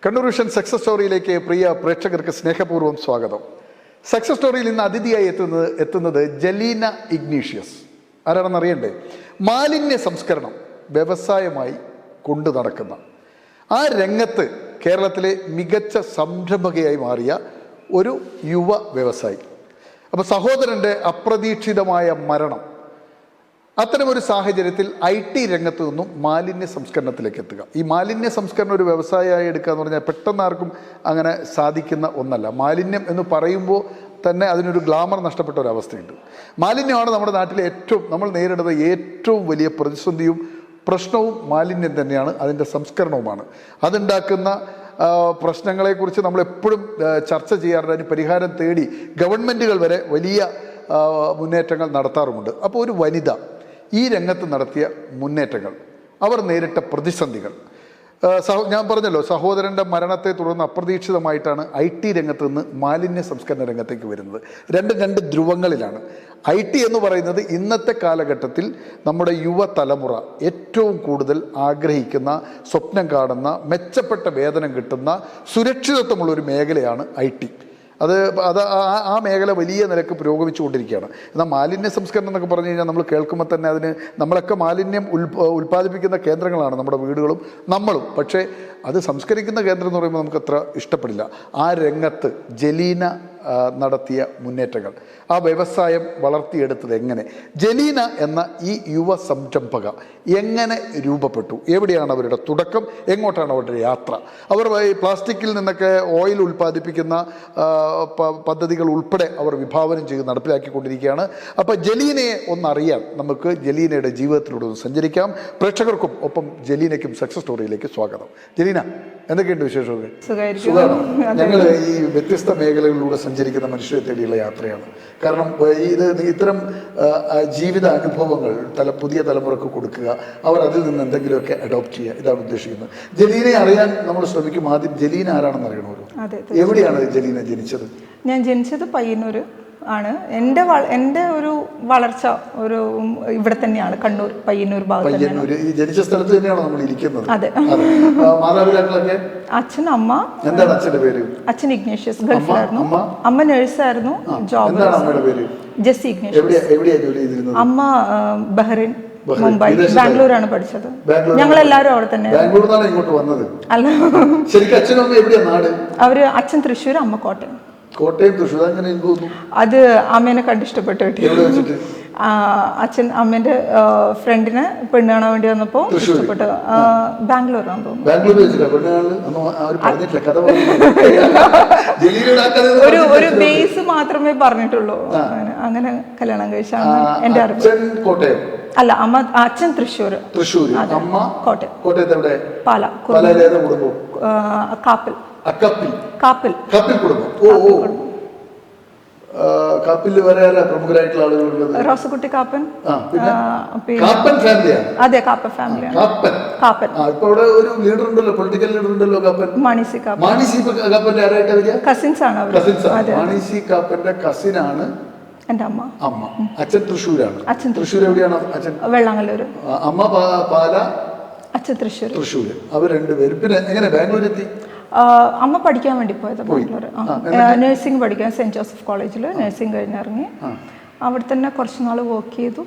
Kannur vision success സ്റ്റോറിയിലേക്ക് പ്രിയ പ്രേക്ഷകർക്ക് സ്നേഹപൂർവ്വം സ്വാഗതം. സക്സസ് സ്റ്റോറിയിൽ ഇന്ന് അതിഥിയായി എത്തുന്നത് ജലീന ഇഗ്നീഷ്യസ്. ആരാണെന്ന് അറിയണ്ടേ? മാലിന്യ സംസ്കരണം വ്യവസായമായി കൊണ്ടു നടക്കുന്ന ആ രംഗത്ത് കേരളത്തിലെ മികച്ച സംരംഭകയായി മാറിയ ഒരു യുവ വ്യവസായി. അപ്പോൾ സഹോദരൻ്റെ അപ്രതീക്ഷിതമായ മരണം, അത്തരമൊരു സാഹചര്യത്തിൽ IT രംഗത്ത് നിന്നും മാലിന്യ സംസ്കരണത്തിലേക്ക് എത്തുക. ഈ മാലിന്യ സംസ്കരണം ഒരു വ്യവസായമായി എടുക്കുക എന്ന് പറഞ്ഞാൽ പെട്ടെന്ന് ആർക്കും അങ്ങനെ സാധിക്കുന്ന ഒന്നല്ല. മാലിന്യം എന്ന് പറയുമ്പോൾ തന്നെ അതിനൊരു ഗ്ലാമർ നഷ്ടപ്പെട്ട ഒരവസ്ഥയുണ്ട്. മാലിന്യമാണ് നമ്മുടെ നാട്ടിലെ നമ്മൾ നേരിടുന്ന ഏറ്റവും വലിയ പ്രതിസന്ധിയും പ്രശ്നവും മാലിന്യം തന്നെയാണ്, അതിൻ്റെ സംസ്കരണവുമാണ്. അതുണ്ടാക്കുന്ന പ്രശ്നങ്ങളെക്കുറിച്ച് നമ്മളെപ്പോഴും ചർച്ച ചെയ്യാറുണ്ട്. അതിന് പരിഹാരം തേടി ഗവൺമെൻറ്റുകൾ വരെ വലിയ മുന്നേറ്റങ്ങൾ നടത്താറുമുണ്ട്. അപ്പോൾ ഒരു വനിത ഈ രംഗത്ത് നടത്തിയ മുന്നേറ്റങ്ങൾ, അവർ നേരിട്ട പ്രതിസന്ധികൾ, ഞാൻ പറഞ്ഞല്ലോ, സഹോദരൻ്റെ മരണത്തെ തുടർന്ന് അപ്രതീക്ഷിതമായിട്ടാണ് IT രംഗത്ത് നിന്ന് മാലിന്യ സംസ്കരണ രംഗത്തേക്ക് വരുന്നത്. രണ്ട് ധ്രുവങ്ങളിലാണ്. IT എന്ന് പറയുന്നത് ഇന്നത്തെ കാലഘട്ടത്തിൽ നമ്മുടെ യുവതലമുറ ഏറ്റവും കൂടുതൽ ആഗ്രഹിക്കുന്ന, സ്വപ്നം കാണുന്ന, മെച്ചപ്പെട്ട വേതനം കിട്ടുന്ന, സുരക്ഷിതത്വമുള്ളൊരു മേഖലയാണ് IT. അത് ആ മേഖല വലിയ നിലക്ക് പുരോഗമിച്ചുകൊണ്ടിരിക്കുകയാണ്. എന്നാൽ മാലിന്യ സംസ്കരണം എന്നൊക്കെ പറഞ്ഞു കഴിഞ്ഞാൽ നമ്മൾ കേൾക്കുമ്പോൾ തന്നെ അതിന് നമ്മളൊക്കെ മാലിന്യം ഉൽപ്പാദിപ്പിക്കുന്ന കേന്ദ്രങ്ങളാണ് നമ്മുടെ വീടുകളും നമ്മളും. പക്ഷേ അത് സംസ്കരിക്കുന്ന കേന്ദ്രം എന്ന് പറയുമ്പോൾ നമുക്കത്ര ഇഷ്ടപ്പെടില്ല. ആ രംഗത്ത് ജലീന നടത്തിയ മുന്നേറ്റങ്ങൾ, ആ വ്യവസായം വളർത്തിയെടുത്തത് എങ്ങനെ, ജലീന എന്ന ഈ യുവ സംരംഭക എങ്ങനെ രൂപപ്പെട്ടു, എവിടെയാണ് അവരുടെ തുടക്കം, എങ്ങോട്ടാണ് അവരുടെ യാത്ര, അവർ പ്ലാസ്റ്റിക്കിൽ നിന്നൊക്കെ ഓയിൽ ഉൽപ്പാദിപ്പിക്കുന്ന പദ്ധതികൾ ഉൾപ്പെടെ അവർ വിഭാവനം ചെയ്ത് നടപ്പിലാക്കിക്കൊണ്ടിരിക്കുകയാണ്. അപ്പോൾ ജലീനയെ ഒന്നറിയാൻ നമുക്ക് ജലീനയുടെ ജീവിതത്തിലൂടെ ഒന്ന് സഞ്ചരിക്കാം. പ്രേക്ഷകർക്കും ഒപ്പം ജലീനയ്ക്കും സക്സസ് സ്റ്റോറിയിലേക്ക് സ്വാഗതം. ജലീന, എന്തൊക്കെയുണ്ട് വിശേഷമൊക്കെ? സുഖമാണോ? ഞങ്ങൾ ഈ വ്യത്യസ്ത മേഖലകളിലൂടെ സഞ്ചരിക്കുന്ന മനുഷ്യരെ തേടിയുള്ള യാത്രയാണ്. കാരണം ഇത്തരം ജീവിത അനുഭവങ്ങൾ പുതിയ തലമുറക്ക് കൊടുക്കുക, അവർ അതിൽ നിന്ന് എന്തെങ്കിലുമൊക്കെ അഡോപ്റ്റ് ചെയ്യുക, ഇതാണ് ഉദ്ദേശിക്കുന്നത്. ജലീനയെ അറിയാൻ നമ്മൾ ശ്രമിക്കും. ആദ്യം ജലീന ആരാണെന്ന് അറിയണമല്ലോ. എവിടെയാണ് ജലീന ജനിച്ചത്? ഞാൻ ജനിച്ചത് പയ്യന്നൂർ ആണ്. എൻ്റെ ഒരു വളർച്ച ഇവിടെ തന്നെയാണ്, കണ്ണൂർ പയ്യന്നൂർ ഭാഗത്ത്. ജനിച്ച സ്ഥലത്ത് തന്നെയാണോ നമ്മൾ ഇരിക്കുന്നത്? അതെ. മാതാപിതാക്കളൊക്കെ? അച്ഛൻ, അമ്മ. എന്താണ് അച്ഛന്റെ പേര്? അച്ഛൻ ഇഗ്നേഷ്യസ്, ഗൾഫിലായിരുന്നു. അമ്മ നഴ്സായിരുന്നു, ജോബ്. അമ്മയുടെ പേര്? ജെസ്സി ഇഗ്നേഷ്യസ്. എവിടെയാ ജോലി ചെയ്തിരുന്നത്? അമ്മ ബഹ്റൈൻ, മുംബൈ, ബാംഗ്ലൂരാണ് പഠിച്ചത്. ഞങ്ങൾ എല്ലാവരും അവിടെ തന്നെ. ബാംഗ്ലൂരിലാണ് ഇങ്ങോട്ട് വന്നത്? അല്ല, ശരിക്കും അച്ഛനും അമ്മ എവിടെയാ നാട്? അച്ഛൻ തൃശ്ശൂർ, അമ്മ കോട്ടയം. കോട്ടയം, തൃശ്ശൂർ. അങ്ങനെ എനിക്ക് തോന്നുന്നു അത് അമ്മേനെ കണ്ടിഷ്ടപ്പെട്ടു. അച്ഛൻ അമ്മേന്റെ ഫ്രണ്ടിനെ പെണ്ണ് കാണാൻ വേണ്ടി വന്നപ്പോ ഇഷ്ടപ്പെട്ടു. ബാംഗ്ലൂരാണെന്ന് തോന്നുന്നു. ഒരു ബേസ് മാത്രമേ പറഞ്ഞിട്ടുള്ളൂ. അങ്ങനെ കല്യാണം കഴിച്ചാണ് എന്റെ അറിവ്. അല്ല, അച്ഛൻ തൃശ്ശൂർ, അമ്മ കോട്ടയം. പാല, കാപ്പിൽ കുടുംബം. കാപ്പിൽ വരെ പ്രമുഖരായിട്ടുള്ള ആളുകളുള്ളത്? റോസക്കുട്ടി കാപ്പൻ. അതെ, കാപ്പൻ ഫാമിലി. ഇപ്പൊ അവിടെ ഒരു ലീഡർ ഉണ്ടല്ലോ, പൊളിറ്റിക്കൽ ലീഡർ ഉണ്ടല്ലോ, കാപ്പൻ. മാണി സി കാപ്പന്റെ ആരായിട്ടാ വരിക? കസിൻസ് ആണ്. മാണി സി കാപ്പന്റെ കസിനാണ് എന്റെ അമ്മ. അച്ഛൻ തൃശ്ശൂരാണ്. തൃശ്ശൂർ എവിടെയാണ് അച്ഛൻ? വെള്ളാങ്ങല്ലൂര്. അമ്മ പാല, അച്ഛൻ തൃശ്ശൂർ. അവർ രണ്ടുപേരും. പിന്നെ എങ്ങനെ ബാംഗ്ലൂർ എത്തി? അമ്മ പഠിക്കാൻ വേണ്ടി പോയത് ബാംഗ്ലൂർ. നഴ്സിംഗ് പഠിക്കാൻ സെന്റ് ജോസഫ് കോളേജിൽ നഴ്സിംഗ് കഴിഞ്ഞിറങ്ങി അവിടെ തന്നെ കുറച്ച് നാൾ വർക്ക് ചെയ്തു.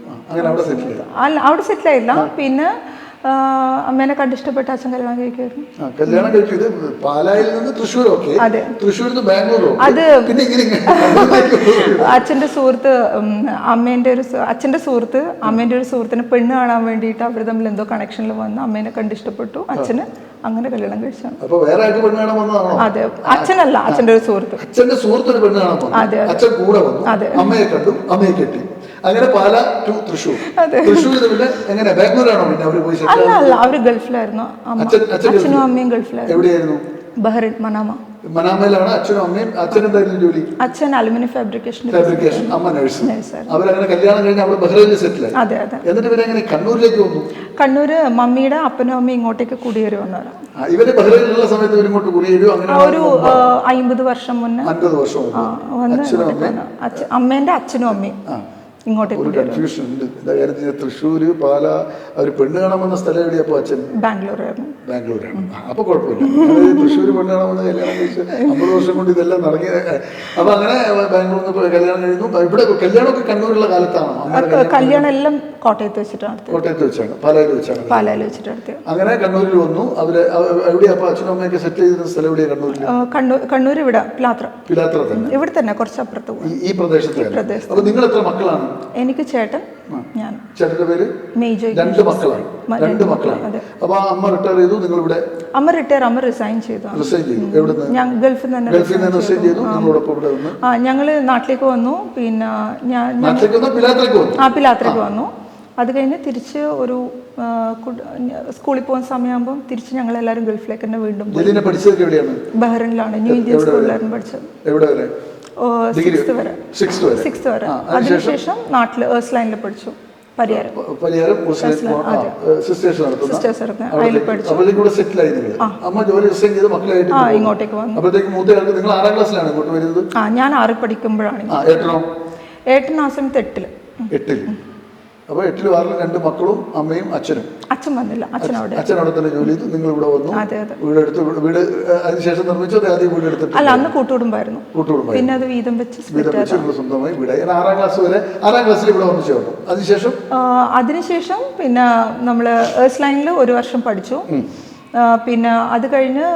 അല്ല, അവിടെ സെറ്റിൽ ആയില്ല. പിന്നെ അമ്മേനെ കണ്ടിഷ്ടപ്പെട്ട് അച്ഛൻ കല്യാണം കഴിക്കുമായിരുന്നു. അത് അച്ഛൻ്റെ സുഹൃത്ത് അമ്മേൻ്റെ ഒരു സുഹൃത്തിന് പെണ്ണ് കാണാൻ വേണ്ടിയിട്ട് അവർ തമ്മിൽ എന്തോ കണക്ഷനിൽ വന്ന് അമ്മേനെ കണ്ടിഷ്ടപ്പെട്ടു. അച്ഛന് അങ്ങനെ കല്യാണം കഴിച്ചാണ്. അതെ, അച്ഛനല്ല, അച്ഛൻ്റെ ഒരു സുഹൃത്ത്. അതെ, അതെ. അങ്ങനെ പാല ടു തൃശ്ശൂർ. അല്ല, അവര് ഗൾഫിലായിരുന്നു. അച്ഛനും അമ്മയും ഗൾഫിലായിരുന്നു. എവിടെയായിരുന്നു? ബഹ്റൈൻ, മനാമയിലാണ് അച്ഛനും അമ്മയും. അച്ഛനെന്തായിരുന്നു ജോലി? അച്ഛൻ അലുമിനിയം ഫാബ്രിക്കേഷൻ, അമ്മ നഴ്സ്. അവരങ്ങനെ കല്യാണം കഴിഞ്ഞ് അവിടെ ബഹ്റൈനിൽ സെറ്റിലായി. അതെ, അതെ. എന്നിട്ട് പിന്നെ എങ്ങനെ കണ്ണൂരിലേക്ക് വന്നു? കണ്ണൂര് മമ്മിയുടെ അപ്പനും അമ്മയും ഇങ്ങോട്ടേക്ക് കുടിയേറി വന്നവരാ. ഇവര് ബഹ്റൈനിലുള്ള സമയത്ത് ഇവരിങ്ങോട്ട് കുടിയേറി? അങ്ങനെ ഒരു 50 വർഷം മുന്നേ. 50 വർഷം വന്ന് അമ്മേന്റെ അച്ഛനും അമ്മയും ഇങ്ങോട്ടേക്ക് ഒരു കൺഫ്യൂഷൻ ഉണ്ട്. എന്താ കാര്യം, തൃശ്ശൂർ, പാല, അവർ പെണ്ണ് കാണാൻ വന്ന സ്ഥലം എവിടെയാ അപ്പോൾ അച്ഛൻ? ബാംഗ്ലൂരായിരുന്നു. ബാംഗ്ലൂരാണ്. അപ്പോൾ കുഴപ്പമില്ല. തൃശ്ശൂർ പെണ്ണ് കാണാൻ വന്ന് കല്യാണം കഴിച്ച് 50 വർഷം കൊണ്ട് ഇതെല്ലാം നടങ്ങിയ. അപ്പോൾ അങ്ങനെ ബാംഗ്ലൂരിൽ നിന്ന് കല്യാണം കഴിയുന്നു. ഇവിടെ കല്യാണമൊക്കെ കണ്ണൂരുള്ള കാലത്താണോ? കല്യാണം എല്ലാം കോട്ടയത്ത് വെച്ചിട്ടാണ്. കോട്ടയത്ത് വെച്ചാണ്, പാലയിൽ വെച്ചാണ്. പാലയിൽ വെച്ചിട്ട് നടത്തിയത്. അങ്ങനെ കണ്ണൂരിൽ വന്നു. അവര് എവിടെയാ അപ്പോൾ അച്ഛനും അമ്മയൊക്കെ സെറ്റിൽ ചെയ്തിരുന്ന സ്ഥലം എവിടെയാണ് കണ്ണൂരിൽ? കണ്ണൂർ ഇവിടെ പിലാത്ര തന്നെ, ഇവിടെ തന്നെ കുറച്ചപ്പുറത്ത് പോകും. ഈ പ്രദേശത്ത്. അപ്പോൾ നിങ്ങൾ എത്ര മക്കളാണ്? എനിക്ക് ചേട്ടൻ, ഞാൻ. ചേട്ടന്റെ പേര്? മേജോ. 2 മക്കളാണ്. 2 മക്കളാണ്. അപ്പൊ അമ്മ റിട്ടയർ ചെയ്തു, നിങ്ങൾ ഇവിടെ? അമ്മ റിസൈൻ ചെയ്തു. എവിടുന്ന്? ഞാൻ ഗൾഫിൽ നിന്ന് റിസൈൻ ചെയ്തു. നിങ്ങളോടൊപ്പം ഇവിടെ വന്നു? ഞങ്ങള് നാട്ടിലേക്ക് വന്നു. പിന്നെ പിലാത്രയ്ക്ക് വന്നു. അത് കഴിഞ്ഞ് തിരിച്ച് ഒരു സ്കൂളിൽ പോകുന്ന സമയമാകുമ്പോൾ തിരിച്ച് ഞങ്ങൾ എല്ലാവരും ഗൾഫിലേക്ക് തന്നെ വീണ്ടും. ബഹ്റിനിലാണ്, ന്യൂ ഇന്ത്യൻ സ്കൂളിലായിരുന്നു പഠിച്ചത്. 6th വരെ. അതിനുശേഷം നാട്ടിൽ ഏഴ്സ്ലൈനിൽ പഠിച്ചു. പരിയാരം അതിൽ പഠിച്ചു. ഇങ്ങോട്ടേക്ക് വന്നു. ഞാൻ 6 പഠിക്കുമ്പോഴാണ്. ഏട്ടൻ ആ സമയത്ത് 8ൽ. അപ്പോൾ 8ലും 6ലും 2 മക്കളും അമ്മയും അച്ഛനും. അച്ഛൻ വന്നില്ല, അച്ഛൻ അവിടെ തന്നെ ജോലി ചെയ്തു. നിങ്ങൾ ഇവിടെ വന്നു. വീടെടുത്ത്. വീട് അതിനുശേഷം നിർമ്മിച്ചത്? ആദ്യം വീട് എടുത്തിട്ട്? അല്ല, അന്ന് കൂട്ടുകുടുംബായിരുന്നു. പിന്നെ അത് വീതം വെച്ച് സ്വന്തമായി വീട്. 6ാം ക്ലാസ് വരെ. 6ാം ക്ലാസ്സിൽ ഇവിടെ വന്നു ചേർന്നു. അതിനുശേഷം പിന്നെ നമ്മൾ ഏഴ്സ്ലൈനിൽ 1 വർഷം പഠിച്ചു. പിന്നെ അത് കഴിഞ്ഞ്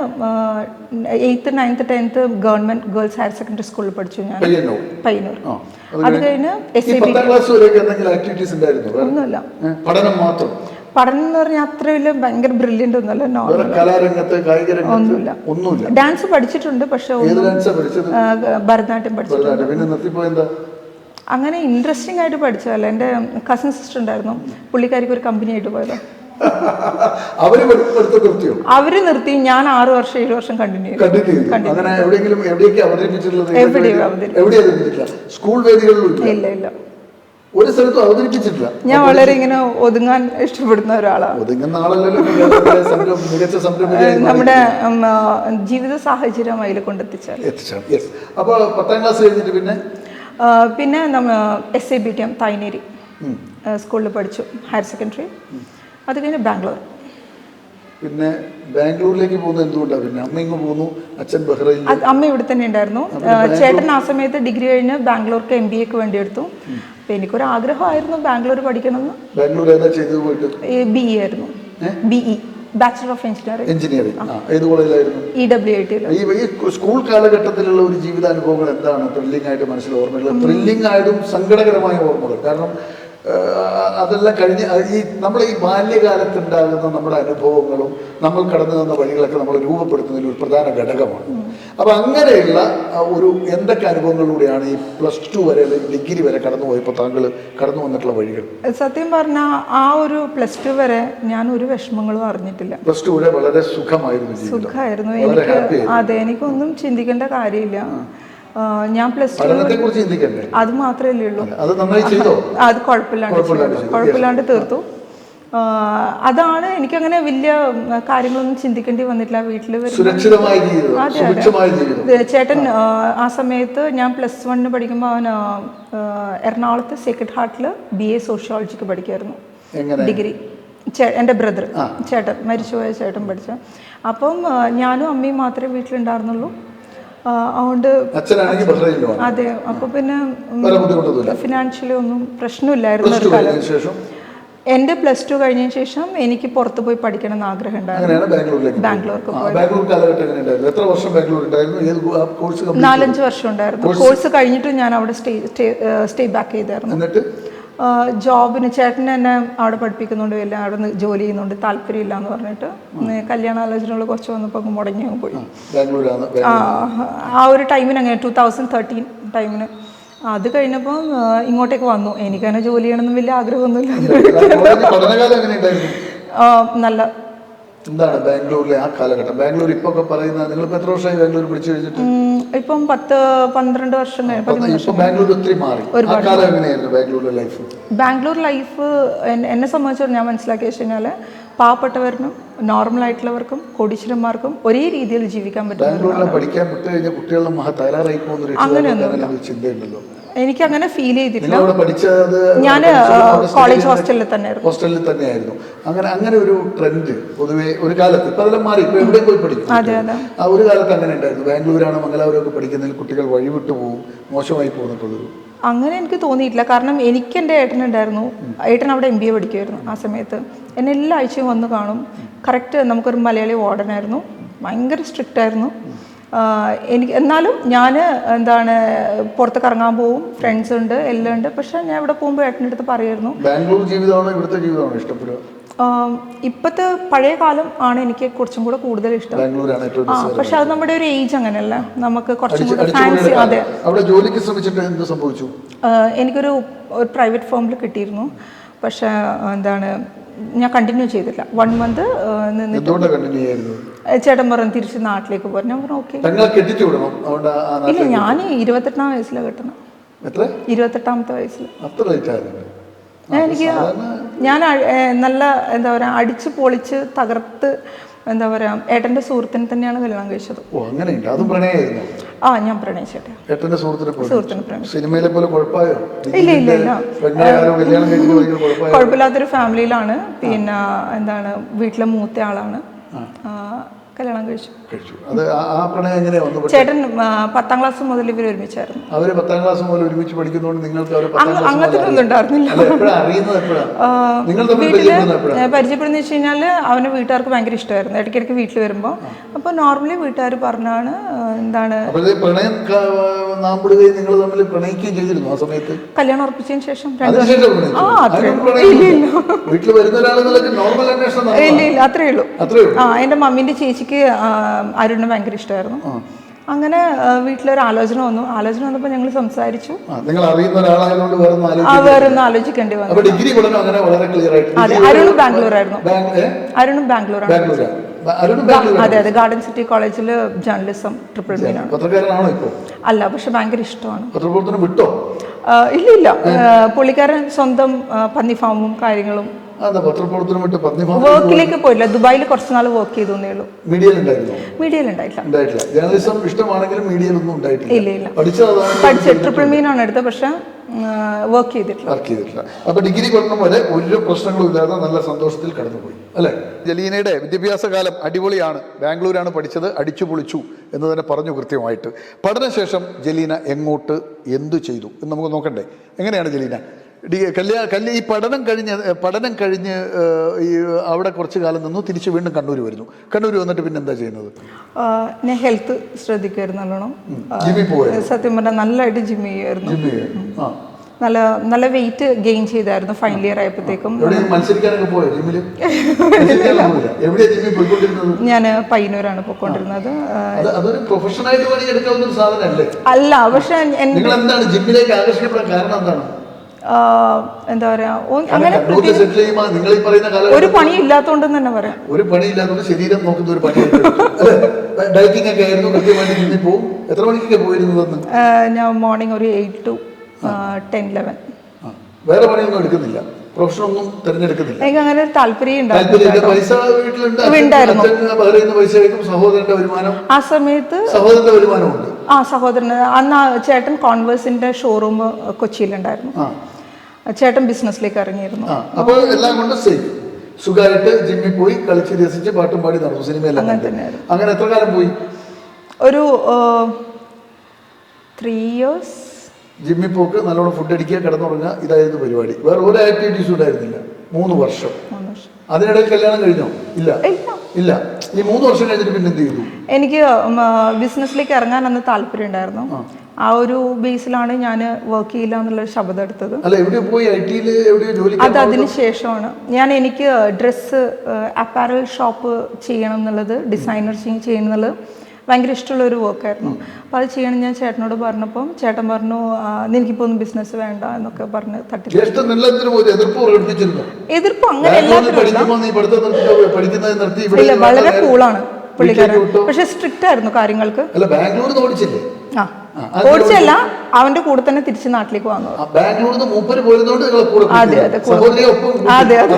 8th, 9th, 10th government girls higher secondary സ്കൂളിൽ പഠിച്ചു ഞാൻ, പയ്യന്നൂർ. അത് കഴിഞ്ഞ് ഒന്നുമില്ല, പഠനം മാത്രം. പഠനം എന്ന് പറഞ്ഞാൽ അത്ര വലിയ ഭയങ്കര ബ്രില്യൻ്റ് ഒന്നുമല്ല. ഒന്നുമില്ല. ഡാൻസ് പഠിച്ചിട്ടുണ്ട്, പക്ഷെ ഭരതനാട്യം പഠിച്ചിട്ടുണ്ട്. അങ്ങനെ ഇൻട്രസ്റ്റിംഗ് ആയിട്ട് പഠിച്ചതല്ല. എൻ്റെ കസിൻ സിസ്റ്റർ ഉണ്ടായിരുന്നു, പുള്ളിക്കാരിക്ക് ഒരു കമ്പനി ആയിട്ട് പോയത്. അവര് നിർത്തി. ഞാൻ 6 വർഷം 7 വർഷം കണ്ടിന്യൂ ചെയ്തു. ഇല്ല. ഒരു സ്ഥലത്തും അവതരിപ്പിച്ചിട്ടില്ല. ഞാൻ വളരെ ഇങ്ങനെ ഒതുങ്ങാൻ ഇഷ്ടപ്പെടുന്ന ഒരാളാണ്. നമ്മുടെ ജീവിത സാഹചര്യം അതിൽ കൊണ്ടെത്തിച്ചാൽ. അപ്പോൾ 10ാം ക്ലാസ് കഴിഞ്ഞിട്ട് പിന്നെ SABTM തായ്നേരി സ്കൂളിൽ പഠിച്ചു, ഹയർ സെക്കൻഡറി. അത് കഴിഞ്ഞ് ബാംഗ്ലൂർ. പിന്നെ ബാംഗ്ലൂരിലേക്ക് പോകുന്നത് എന്തുകൊണ്ടാണ്? പിന്നെ അമ്മ ഇങ്ങ് പോകുന്നു, അച്ഛൻ ബഹ്റൈനിൽ. അമ്മ ഇവിടെ തന്നെ ഉണ്ടായിരുന്നു. ചേട്ടൻ ആ സമയത്ത് ഡിഗ്രി കഴിഞ്ഞ് ബാംഗ്ലൂർക്ക് MBA വേണ്ടി എടുത്തു. അപ്പൊ എനിക്കൊരു ആഗ്രഹമായിരുന്നു ബാംഗ്ലൂർ പഠിക്കണമെന്ന്. ബാംഗ്ലൂർ ഏതാ ചെയ്തത്? പോയിട്ട് BE ആയിരുന്നു. BE, bachelor of engineering. ഏത് കോളേജിലായിരുന്നു? EWIT. ഈ സ്കൂൾ കാലഘട്ടത്തിലുള്ള ഒരു ജീവിതാനുഭവങ്ങൾ എന്താണ് ത്രില്ലിംഗ് ആയിട്ട് മനസ്സിൽ ഓർമ്മകൾ? ത്രില്ലിംഗ് ആയതും സങ്കടകരമായ ഓർമ്മകൾ. കാരണം അതെല്ലാം കഴിഞ്ഞ് നമ്മൾ ഈ ബാല്യകാലത്തുണ്ടാകുന്ന നമ്മുടെ അനുഭവങ്ങളും നമ്മൾ കടന്നു വന്ന വഴികളൊക്കെ നമ്മൾ രൂപപ്പെടുത്തുന്നതിൽ ഒരു പ്രധാന ഘടകമാണ്. അപ്പം അങ്ങനെയുള്ള ഒരു എന്തൊക്കെ അനുഭവങ്ങളിലൂടെയാണ് ഈ +2 വരെ ഡിഗ്രി വരെ കടന്നു പോയപ്പോൾ താങ്കൾ കടന്നു വന്നിട്ടുള്ള വഴികൾ? സത്യം പറഞ്ഞാൽ ആ ഒരു +2 വരെ ഞാൻ ഒരു വിഷമങ്ങളും അറിഞ്ഞിട്ടില്ല. +2 വരെ വളരെ സുഖമായിരുന്നു. എനിക്ക് അതെ, എനിക്കൊന്നും ചിന്തിക്കേണ്ട കാര്യമില്ല. ഞാൻ +2 അത് മാത്രമല്ലേ ഉള്ളൂ. അത് കുഴപ്പമില്ലാണ്ട് തീർത്തു. അതാണ് എനിക്കങ്ങനെ വലിയ കാര്യങ്ങളൊന്നും ചിന്തിക്കേണ്ടി വന്നിട്ടില്ല. വീട്ടിൽ ചേട്ടൻ ആ സമയത്ത് ഞാൻ +1 പഠിക്കുമ്പോൾ അവൻ എറണാകുളത്ത് സേക്രഡ് ഹാർട്ടിൽ BA സോഷ്യോളജിക്ക് പഠിക്കുമായിരുന്നു, ഡിഗ്രി. എൻ്റെ ബ്രദർ, ചേട്ടൻ മരിച്ചുപോയ ചേട്ടൻ പഠിച്ച. അപ്പം ഞാനും അമ്മയും മാത്രമേ വീട്ടിലുണ്ടായിരുന്നുള്ളൂ. അതുകൊണ്ട് അതെ, അപ്പൊ പിന്നെ ഫിനാൻഷ്യലി ഒന്നും പ്രശ്നമില്ലായിരുന്നു ഒരു കാലം. എൻ്റെ +2 കഴിഞ്ഞതിന് ശേഷം എനിക്ക് പുറത്ത് പോയി പഠിക്കണം എന്ന് ആഗ്രഹം ഉണ്ടായിരുന്നു. ബാംഗ്ലൂർക്ക് പോയി 4-5 വർഷം ഉണ്ടായിരുന്നു. കോഴ്സ് കഴിഞ്ഞിട്ട് ഞാൻ അവിടെ സ്റ്റേ ബാക്ക് ചെയ്തായിരുന്നു. ജോബിന് ചേട്ടൻ എന്നെ അവിടെ പഠിപ്പിക്കുന്നുണ്ട്, എല്ലാം അവിടെ നിന്ന് ജോലി ചെയ്യുന്നുണ്ട്, താല്പര്യമില്ല എന്ന് പറഞ്ഞിട്ട് കല്യാണാലോചനകൾ കുറച്ച് വന്നപ്പോൾ മുടങ്ങി പോയി. ആ ഒരു ടൈമിന് അങ്ങനെ 2013 ടൈമിന്. അത് കഴിഞ്ഞപ്പോൾ ഇങ്ങോട്ടേക്ക് വന്നു. എനിക്കങ്ങനെ ജോലി ചെയ്യണമെന്ന് വലിയ ആഗ്രഹമൊന്നുമില്ല. നല്ല എന്താണ് ബാംഗ്ലൂരിലെ ആ കാലഘട്ടം? ബാംഗ്ലൂർ ഇപ്പൊ പറയുന്നത്, നിങ്ങളിപ്പോ എത്ര വർഷമായി ബാംഗ്ലൂർ പഠിച്ചു കഴിഞ്ഞിട്ട്? ഇപ്പം 10-12 വർഷം. ബാംഗ്ലൂർ ഒത്തിരി മാറി. ബാംഗ്ലൂർ ലൈഫ് എന്നെ സംബന്ധിച്ചോളം ഞാൻ മനസ്സിലാക്കിയ വെച്ച് കഴിഞ്ഞാൽ പാവപ്പെട്ടവരിനും നോർമലായിട്ടുള്ളവർക്കും കോടീശ്വരന്മാർക്കും ഒരേ രീതിയിൽ ജീവിക്കാൻ പറ്റും. ബാംഗ്ലൂരിൽ പഠിക്കാൻ വിട്ട് കഴിഞ്ഞാൽ കുട്ടികളെ തയ്യാറായി പോകുന്ന ചിന്തയുണ്ടല്ലോ. എനിക്ക് അങ്ങനെ ഫീൽ ചെയ്തിട്ടില്ല. പഠിച്ചത് ഞാൻ കോളേജ് ഹോസ്റ്റലിൽ തന്നെയായിരുന്നു. അങ്ങനെ ഒരു ട്രെൻഡ് പൊതുവെ ഒരു കാലത്ത്, ഇപ്പൊ അതെല്ലാം മാറി, ഇപ്പൊ എവിടെയും പോയി പഠിക്കും. ആ ഒരു കാലത്ത് അങ്ങനെ ഉണ്ടായിരുന്നു. ബാംഗ്ലൂരാണ് മംഗലാപുരം ഒക്കെ പഠിക്കുന്നതിൽ കുട്ടികൾ വഴിവിട്ടു പോകും, മോശമായി പോകുന്നുള്ളൊരു. അങ്ങനെ എനിക്ക് തോന്നിയിട്ടില്ല. കാരണം എനിക്ക് എൻ്റെ ഏട്ടനുണ്ടായിരുന്നു. ഏട്ടൻ അവിടെ MBA പഠിക്കുമായിരുന്നു ആ സമയത്ത്. എന്നെ എല്ലാ ആഴ്ചയും വന്ന് കാണും. കറക്റ്റ് നമുക്കൊരു മലയാളി വാർഡനായിരുന്നു, ഭയങ്കര സ്ട്രിക്റ്റ് ആയിരുന്നു. എനിക്ക് എന്നാലും ഞാൻ പുറത്തൊക്കെ ഇറങ്ങാൻ പോവും, ഫ്രണ്ട്സ് ഉണ്ട്, എല്ലാം ഉണ്ട്. പക്ഷെ ഞാൻ ഇവിടെ പോകുമ്പോൾ ഏട്ടൻ്റെ അടുത്ത് പറയുമായിരുന്നു, ബാംഗ്ലൂർ ജീവിതമാണോ ഇവിടുത്തെ ജീവിതമാണോ ഇഷ്ടപ്പെടുക? ഇപ്പോഴത്തെ പഴയ കാലം ആണ് എനിക്ക് കുറച്ചും കൂടെ കൂടുതൽ ഇഷ്ടം. പക്ഷെ അത് നമ്മുടെ ഒരു ഏജ് അങ്ങനെയല്ല, നമുക്ക് കുറച്ചും കൂടെ ഫാൻസി. അതെ, എനിക്കൊരു പ്രൈവറ്റ് ഫേമിൽ കിട്ടിയിരുന്നു. പക്ഷെ ഞാൻ കണ്ടിന്യൂ ചെയ്തില്ല. 1 month ചേട്ടൻ പറഞ്ഞു തിരിച്ച് നാട്ടിലേക്ക് പോകാൻ. ഞാൻ പറഞ്ഞു ഓക്കെ. ഇല്ല, ഞാൻ 28ാം വയസ്സിലാണ് കെട്ടണം. 28ാമത്തെ വയസ്സിൽ. ഞാൻ നല്ല അടിച്ച് പൊളിച്ച് തകർത്ത് ഏട്ടന്റെ സുഹൃത്തിനെ തന്നെയാണ് കല്യാണം കഴിച്ചത്. ഞാൻ പ്രണയിച്ചേട്ടെ. ഇല്ല ഇല്ല ഇല്ല, കുഴപ്പമില്ലാത്തൊരു ഫാമിലിയിലാണ്. പിന്നെ വീട്ടിലെ മൂത്ത ആളാണ്. കല്യാണം കഴിച്ചു. ചേട്ടൻ 10ാം ക്ലാസ് മുതൽ ഇവർ ഒരുമിച്ചായിരുന്നു. അവര് 10ാം ക്ലാസ് മുതൽ ഒരുമിച്ച് പഠിക്കുന്നതുകൊണ്ട് നിങ്ങൾക്ക് അങ്ങനത്തെ ഒന്നും ഉണ്ടായിരുന്നില്ല. വീട്ടില് പരിചയപ്പെടുന്ന വെച്ച് കഴിഞ്ഞാല് അവന്റെ വീട്ടുകാർക്ക് ഭയങ്കര ഇഷ്ടമായിരുന്നു. ഇടയ്ക്കിടയ്ക്ക് വീട്ടിൽ വരുമ്പോൾ അപ്പൊ നോർമലി വീട്ടുകാർ പറഞ്ഞാണ് കല്യാണം ഉറപ്പിച്ചതിന് ശേഷം ഇല്ല അത്രേ ഉള്ളൂ. എന്റെ മമ്മീന്റെ ചേച്ചിക്ക് അരുണിനെ ഭയങ്കര ഇഷ്ടമായിരുന്നു. അങ്ങനെ വീട്ടിലൊരു ആലോചന വന്നപ്പോൾ ഞങ്ങൾ സംസാരിച്ചു. വേറെ ഒന്നും ആലോചിക്കേണ്ടി വന്നു. അതെ, അരുണും ബാംഗ്ലൂരായിരുന്നു. അതെ അതെ, ഗാർഡൻ സിറ്റി കോളേജിൽ ജേർണലിസം ട്രിപ്പിൾ മീനാണ്. അല്ല, പക്ഷെ ഭയങ്കര ഇഷ്ടമാണ്. ഇല്ല ഇല്ല, പുള്ളിക്കാരൻ സ്വന്തം പന്നി ഫാമും കാര്യങ്ങളും. വർക്കിലേക്ക് പോയില്ല. ദുബായിൽ കുറച്ച് നാൾ വർക്ക് ചെയ്തേ ഉള്ളൂ. മീഡിയയിൽ ഇല്ല ഇല്ല, പഠിച്ച ട്രിപ്പിൾ മീനാണ് എടുത്തത്. പക്ഷെ വർക്ക് ചെയ്തിട്ടില്ല. അപ്പൊ ഡിഗ്രി കൊണ്ടും വരെ ഒരു പ്രശ്നങ്ങളും ഇല്ലാതെ നല്ല സന്തോഷത്തിൽ കടന്നുപോയി അല്ലെ? ജലീനയുടെ വിദ്യാഭ്യാസ കാലം അടിപൊളിയാണ്. ബാംഗ്ലൂരാണ് പഠിച്ചത്, അടിച്ചു പൊളിച്ചു എന്ന് തന്നെ പറഞ്ഞു കൃത്യമായിട്ട്. പഠനശേഷം ജലീന എങ്ങോട്ട് എന്തു ചെയ്തു എന്ന് നമുക്ക് നോക്കണ്ടേ? എങ്ങനെയാണ് ജലീന ഈ പഠനം കഴിഞ്ഞ് ഈ അവിടെ കുറച്ച് കാലം നിന്നു, തിരിച്ച് വീണ്ടും കണ്ണൂർ വരുന്നു. കണ്ണൂർ വന്നിട്ട് പിന്നെ എന്താ ചെയ്യുന്നത്? ഞാൻ ഹെൽത്ത് ശ്രദ്ധിക്കുമായിരുന്നു നല്ലോണം. സത്യം പറഞ്ഞാൽ നല്ലതായിട്ട് ജിം ചെയ്യുമായിരുന്നു. നല്ല വെയിറ്റ് ഗെയിൻ ചെയ്തായിരുന്നു ഫൈനൽ ഇയർ ആയപ്പോഴത്തേക്കും. ഞാൻ പയ്യന്നൂരാണ് പോയിക്കൊണ്ടിരുന്നത്. അല്ല, പക്ഷെ എന്താ പറയാ, അങ്ങനെ ഒരു പണി ഇല്ലാത്തോണ്ട് തന്നെ പറയാം. ഒരു പണി ഇല്ലാത്തതുകൊണ്ട് ശരീരം നോക്കുന്ന ഒരു പണി. ഡയറ്റിംഗ് ഒക്കെ ആയിരുന്നു, കൃത്യമായിട്ട് ജിമ്മിൽ പോകും. എത്ര മണിക്കൊക്കെ പോയിരുന്നത്? ഞാൻ മോർണിംഗ് ഒരു 8 to 10, 11. വേറെ പണിയൊന്നും എടുക്കുന്നില്ല, പ്രൊഫഷൻ ഒന്നും തിരഞ്ഞെടുക്കുന്നില്ല. എനിക്ക് അങ്ങനെ ഒരു താല്പര്യം പൈസ വീട്ടിലുണ്ടായിരുന്നു. സഹോദരന്റെ വരുമാനം ആ സമയത്ത് സഹോദരന്റെ വരുമാനമുണ്ട്. സഹോദരന് അന്ന് ചേട്ടൻ കോൺവേഴ്സിന്റെ ഷോറൂം കൊച്ചിയിലുണ്ടായിരുന്നു. ചേട്ടൻ ബിസിനസ്സിലേക്ക് ഇറങ്ങിയിരുന്നു. അപ്പോൾ എല്ലാം കൊണ്ട് സുഖമായിട്ട് ജിമ്മിൽ പോയി കളിച്ച് രസിച്ച് പാട്ടും പാടി നടന്നു. സിനിമയെല്ലാം അങ്ങനെ എത്ര കാലം പോയി? ഒരു 3 years. ജിമ്മിൽ പോക്ക്, നല്ലോണം ഫുഡ് അടിക്കുക, കിടന്നുറങ്ങുക, ഇതായിരുന്നു പരിപാടി. വേറെ ഒരു ആക്ടിവിറ്റീസും ഉണ്ടായിരുന്നില്ല. 3 വർഷം. അതിനിടയിൽ കല്യാണം കഴിഞ്ഞോ? ഇല്ല. ഈ 3 വർഷം കഴിഞ്ഞിട്ട് പിന്നെ എന്ത് ചെയ്തു? എനിക്ക് ബിസിനസ്സിലേക്ക് ഇറങ്ങാൻ അന്ന് താല്പര്യം ഉണ്ടായിരുന്നു. ആ ഒരു ബേസിലാണ് ഞാൻ വർക്ക് ചെയ്യില്ല എന്നുള്ള ശബ്ദം എടുത്തത്. അത് അതിന് ശേഷമാണ് എനിക്ക് ഡ്രസ്സ് അപ്പാരൽ ഷോപ്പ് ചെയ്യണം എന്നുള്ളത്, ഡിസൈനർ ചെയ്യണം എന്നുള്ളത് ഭയങ്കര ഇഷ്ടമുള്ള ഒരു വർക്കായിരുന്നു. അപ്പോൾ അത് ചെയ്യണം ഞാൻ ചേട്ടനോട് പറഞ്ഞപ്പം ചേട്ടൻ പറഞ്ഞു എനിക്കിപ്പോൾ ഒന്നും ബിസിനസ് വേണ്ട എന്നൊക്കെ പറഞ്ഞ് തട്ടി. എതിർപ്പ് അങ്ങനെ ഇല്ല, വളരെ കൂളാണ് പുള്ളിക്കാരൻ. പക്ഷെ സ്ട്രിക്റ്റ് ആയിരുന്നു കാര്യങ്ങൾക്ക്. ഓടിച്ചല്ല, അവന്റെ കൂടെ തന്നെ തിരിച്ച് നാട്ടിലേക്ക് വന്നത്. ബാംഗ്ലൂരിൽ നിന്ന് മൂപ്പര് പോയിരുന്നോണ്ട് അതെ അതെ അതെ അതെ.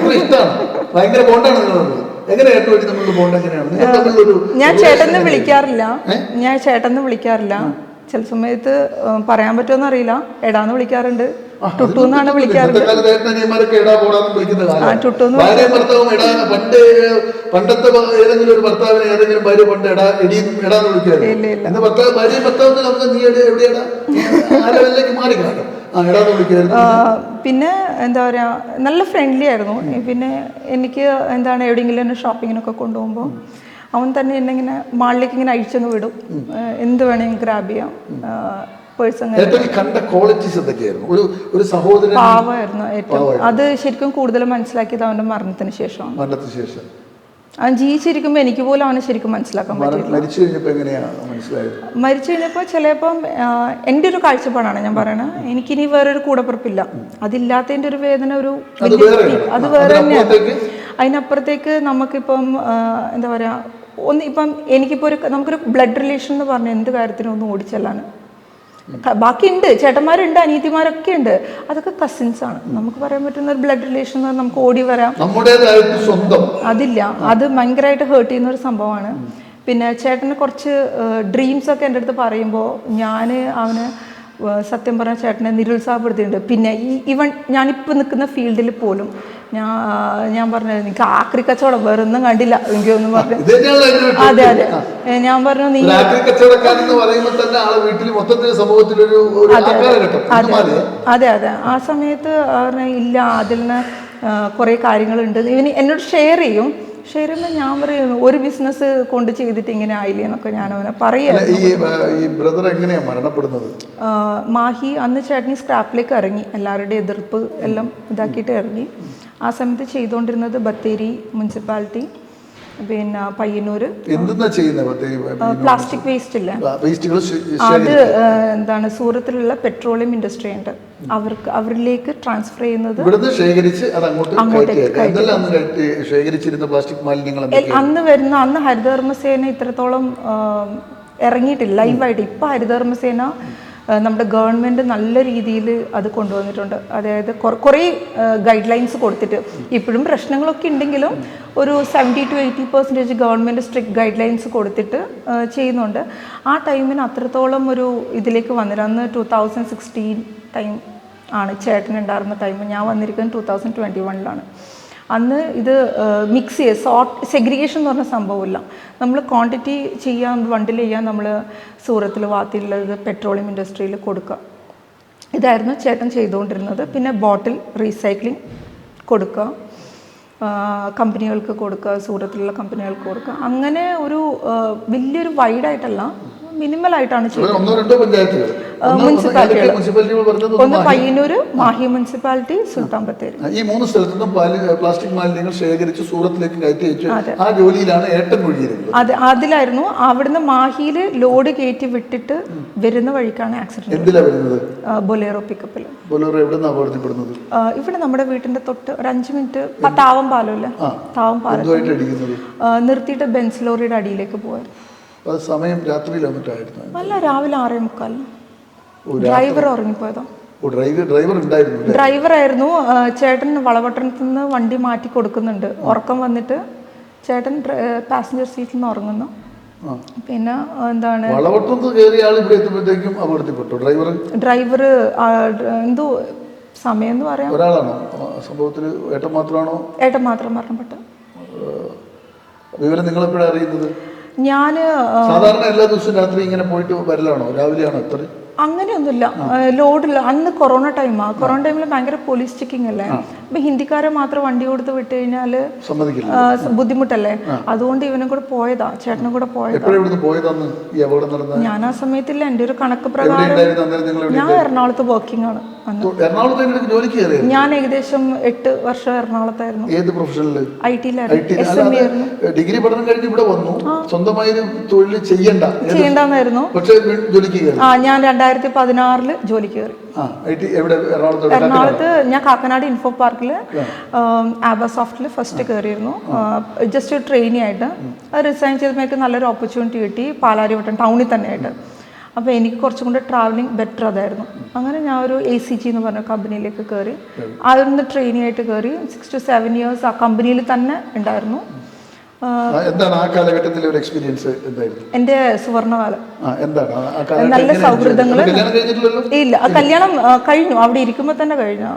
ഭയങ്കര ബോണ്ടാണ് നിങ്ങൾ തമ്മിൽ. എങ്ങനെ ഏട്ടുമായിട്ട് തമ്മിലുള്ള ബോണ്ട് എങ്ങനെയാണ്? നിങ്ങൾ തമ്മിലൊരു ഞാൻ ചേട്ടനെ വിളിക്കാറില്ല. ചില സമയത്ത് പറയാൻ പറ്റുമെന്ന് അറിയില്ല, എടാന്ന് വിളിക്കാറുണ്ട്, ടുട്ടൂന്നാണ് വിളിക്കാറുണ്ട്. പണ്ടത്തെ ഏതെങ്കിലും ഒരു ഭർത്താവിനെ ഏതെങ്കിലും ഭാര്യ പണ്ട് എടാന്ന് വിളിക്കാറില്ല. ഭാര്യ ഭർത്താവിന് നമുക്ക് നീ എവിടെയാടാ ആലവല്ലേക്ക് മാറി കാണും. പിന്നെ എന്താ പറയാ, നല്ല ഫ്രണ്ട്ലി ആയിരുന്നു. പിന്നെ എനിക്ക് എന്താണ് എവിടെയെങ്കിലും എന്നെ ഷോപ്പിങ്ങിനൊക്കെ കൊണ്ടുപോകുമ്പോൾ അവൻ തന്നെ എന്നെ ഇങ്ങനെ മാളിലേക്ക് ഇങ്ങനെ അഴിച്ചങ്ങ് വിടും, എന്ത് വേണമെങ്കിൽ ഗ്രാബ് ചെയ്യാം. പാവമായിരുന്നു ഏറ്റവും. അത് ശരിക്കും കൂടുതൽ മനസ്സിലാക്കിയത് അവന്റെ മരണത്തിന് ശേഷമാണ്. അവൻ ജീവിച്ചിരിക്കുമ്പോൾ എനിക്ക് പോലും അവനെ ശരിക്കും മനസ്സിലാക്കാൻ പറ്റില്ല. മരിച്ചു കഴിഞ്ഞപ്പോൾ ചിലപ്പം എൻ്റെ ഒരു കാഴ്ചപ്പാടാണ് ഞാൻ പറയണത്, എനിക്കിനി വേറൊരു കൂടപ്പിറപ്പില്ല. അതില്ലാത്തതിൻ്റെ ഒരു വേദന അത് വേറെ തന്നെയാണ്. അതിനപ്പുറത്തേക്ക് നമുക്കിപ്പം എന്താ പറയുക, ഇപ്പം എനിക്കിപ്പോൾ നമുക്കൊരു ബ്ലഡ് റിലേഷൻ എന്ന് പറഞ്ഞ എന്ത് കാര്യത്തിനും ഒന്ന് ഓടിച്ചെല്ലാണ്. ബാക്കിയുണ്ട്, ചേട്ടന്മാരുണ്ട്, അനിയത്തിമാരൊക്കെ ഉണ്ട്, അതൊക്കെ കസിൻസ് ആണ്. നമുക്ക് പറയാൻ പറ്റുന്ന ഒരു ബ്ലഡ് റിലേഷൻ എന്ന് പറഞ്ഞാൽ നമുക്ക് ഓടി വരാം, അതില്ല. അത് ഭയങ്കരമായിട്ട് ഹേർട്ട് ചെയ്യുന്ന ഒരു സംഭവമാണ്. പിന്നെ ചേട്ടന് കുറച്ച് ഡ്രീംസ് ഒക്കെ എൻ്റെ അടുത്ത് പറയുമ്പോൾ ഞാൻ അവന് സത്യം പറഞ്ഞ ചേട്ടനെ നിരുത്സാഹപ്പെടുത്തിയിട്ടുണ്ട്. പിന്നെ ഈവൻ ഞാനിപ്പോൾ നിൽക്കുന്ന ഫീൽഡിൽ പോലും ഞാൻ പറഞ്ഞത് എനിക്ക് ആക്രി കച്ചവടം വേറെ ഒന്നും കണ്ടില്ല എനിക്കൊന്നും പറഞ്ഞു. അതെ ഞാൻ പറഞ്ഞു നീ അതെ ആ സമയത്ത് ഇല്ല, അതിൽ നിന്ന് കുറേ കാര്യങ്ങളുണ്ട്. ഇവന് എന്നോട് ഷെയർ ചെയ്യുമ്പോൾ ഞാൻ പറയുന്നു ഒരു ബിസിനസ് കൊണ്ട് ചെയ്തിട്ട് ഇങ്ങനെ ആയില്ലേ എന്നൊക്കെ ഞാൻ അവനെ പറയാം. മാഹി അന്ന് ചേട്ടനി സ്ക്രാപ്പിലേക്ക് ഇറങ്ങി, എല്ലാവരുടെയും എതിർപ്പ് എല്ലാം ഇതാക്കിയിട്ട് ഇറങ്ങി. ആ സമയത്ത് ചെയ്തുകൊണ്ടിരുന്നത് ബത്തേരി മുനിസിപ്പാലിറ്റി, പിന്നെ പയ്യന്നൂര് പ്ലാസ്റ്റിക് വേസ്റ്റ് ഇല്ല, അത് എന്താണ് സൂറത്തിലുള്ള പെട്രോളിയം ഇൻഡസ്ട്രി ഉണ്ട്, അവരിലേക്ക് ട്രാൻസ്ഫർ ചെയ്യുന്നത്. അന്ന് ഹരിതകർമ്മസേന ഇത്രത്തോളം ഇറങ്ങിയിട്ടില്ല ലൈവായിട്ട്. ഇപ്പൊ ഹരിതകർമ്മസേന നമ്മുടെ ഗവൺമെൻറ് നല്ല രീതിയിൽ അത് കൊണ്ടുവന്നിട്ടുണ്ട്. അതായത് കുറേ ഗൈഡ് ലൈൻസ് കൊടുത്തിട്ട്, ഇപ്പോഴും പ്രശ്നങ്ങളൊക്കെ ഉണ്ടെങ്കിലും ഒരു 70 to 80% government strict guide lines കൊടുത്തിട്ട് ചെയ്യുന്നുണ്ട്. ആ ടൈമിന് അത്രത്തോളം ഒരു ഇതിലേക്ക് വന്നില്ല. അന്ന് 2016 ടൈം ആണ് ചേട്ടനുണ്ടായിരുന്ന ടൈം. ഞാൻ വന്നിരിക്കുന്നത് 2021 അന്ന് ഇത് മിക്സ് ചെയ്യുക, സെഗ്രിഗേഷൻ എന്ന് പറഞ്ഞ സംഭവമില്ല. നമ്മൾ ക്വാണ്ടിറ്റി ചെയ്യാൻ ബണ്ടിൽ ചെയ്യാൻ നമ്മൾ സൂറത്തിൽ വാത്തിലുള്ളത് പെട്രോളിയം ഇൻഡസ്ട്രിയിൽ കൊടുക്കുക, ഇതായിരുന്നു ചേട്ടൻ ചെയ്തുകൊണ്ടിരുന്നത്. പിന്നെ ബോട്ടിൽ റീസൈക്ലിംഗ് കൊടുക്കുക, കമ്പനികൾക്ക് കൊടുക്കുക, സൂറത്തിലുള്ള കമ്പനികൾക്ക് കൊടുക്കുക. അങ്ങനെ ഒരു വലിയൊരു വൈഡായിട്ടല്ല, മിനിമലായിട്ടാണ് ചെയ്യുന്നത്. മുനിസിപ്പാലിറ്റികൾ ഒന്ന് പയ്യന്നൂര്, മാഹി മുനിസിപ്പാലിറ്റി, സുൽത്താൻ ബത്തേരി, ഈ 3 സ്ഥലത്തും പ്ലാസ്റ്റിക് മാലിന്യങ്ങൾ ശേഖരിച്ച് സൂറത്തിലേക്ക് കയറ്റി വെച്ചു. ആ ജോലിയിലാണ് ഏട്ടൻ മുഴുകിയിരുന്നത്. അതെ, അതിലായിരുന്നു. അവിടുന്ന് മാഹിയിൽ ലോഡ് കയറ്റി വിട്ടിട്ട് വരുന്ന വഴിക്കാണ് ആക്സിഡന്റ്. എന്തിലാ വരുന്നത്? ബൊലേറോ പിക്കപ്പിൽ. ബൊലേറോ എവിടുന്നാ അപകടത്തിൽപ്പെടുന്നത്? ഇവിടെ നമ്മുടെ വീട്ടിന്റെ തൊട്ട് ഒരു 5 മിനിറ്റ് താവം പാലമില്ല, താവം പാലം നിർത്തിയിട്ട് ബെൻസ് ലോറിയുടെ അടിയിലേക്ക് പോയത്. സമയം രാത്രിയിലായിരുന്നു? അല്ല, രാവിലെ 6:45. ഡ്രൈവർ ഉറങ്ങിപ്പോയതോ? ഡ്രൈവറായിരുന്നു. ചേട്ടൻ വളപട്ടണത്തിൽ നിന്ന് വണ്ടി മാറ്റി കൊടുക്കുന്നുണ്ട്. ഉറക്കം വന്നിട്ട് ചേട്ടൻ പാസഞ്ചർ സീറ്റിൽ നിന്ന് ഉറങ്ങുന്നു. പിന്നെ എന്താണ് ഡ്രൈവർ എന്തോ സമയം എന്ന് പറയാം. ഏട്ടൻ മാത്രം മരണപ്പെട്ടു. വിവരം നിങ്ങൾ എപ്പോഴാണ് അറിയുന്നത്? ഞാൻ സാധാരണ എല്ലാ ദിവസവും രാത്രി ഇങ്ങനെ പോയിട്ട് വരലാണോ? രാവിലെയാണോ? എത്ര? അങ്ങനെയൊന്നുമില്ല. ലോഡില്ല. അന്ന് കൊറോണ ടൈമാണ്. കൊറോണ ടൈമിൽ ഭയങ്കര പോലീസ് ചെക്കിംഗ് അല്ലേ. അപ്പൊ ഹിന്ദിക്കാരെ മാത്രം വണ്ടി കൊടുത്ത് വിട്ട് കഴിഞ്ഞാല് ബുദ്ധിമുട്ടല്ലേ. അതുകൊണ്ട് ഇവനും കൂടെ പോയതാ, ചേട്ടനും കൂടെ പോയതാ. ഞാൻ ആ സമയത്തില്ല. എൻ്റെ ഒരു കണക്ക് പ്രകാരം ഞാൻ എറണാകുളത്ത് വർക്കിംഗ് ആണ്. ഞാൻ ഏകദേശം 8 വർഷം എറണാകുളത്തായിരുന്നു. ഡിഗ്രി പഠനം കഴിഞ്ഞ് ഇവിടെ വന്നു, സ്വന്തമായി തൊഴിൽ ചെയ്യണ്ടെന്നായിരുന്നു. ഞാൻ 2016 ജോലിക്ക് കയറി. എറണാകുളത്ത് ഞാൻ കാക്കനാട് ഇൻഫോ പാർക്കിൽ ആബസോഫ്റ്റിൽ ഫസ്റ്റ് കയറിയിരുന്നു. ജസ്റ്റ് ട്രെയിനി ആയിട്ട്. റിസൈൻ ചെയ്തപ്പോൾ നല്ലൊരു ഓപ്പർച്യൂണിറ്റി കിട്ടി പാലാരിവട്ടം ടൗണിൽ തന്നെ ആയിട്ട്. അപ്പോൾ എനിക്ക് കുറച്ചും കൂടെ ട്രാവലിംഗ് ബെറ്റർ അതായിരുന്നു. അങ്ങനെ ഞാൻ ഒരു ACG എന്ന് പറഞ്ഞ കമ്പനിയിലേക്ക് കയറി. അതൊന്ന് ട്രെയിനിങ് ആയിട്ട് കയറി 6 to 7 years ആ കമ്പനിയിൽ തന്നെ ഉണ്ടായിരുന്നു. എന്താണ് ആ കാലഘട്ടത്തിലെ ഒരു എക്സ്പീരിയൻസ് എന്തായിരുന്നു? എൻ്റെ സുവർണകാലം. എന്താണ് നല്ല സൗഹൃദങ്ങൾ. ഇല്ല, ആ കല്യാണം കഴിഞ്ഞു, അവിടെ ഇരിക്കുമ്പോൾ തന്നെ കഴിഞ്ഞു.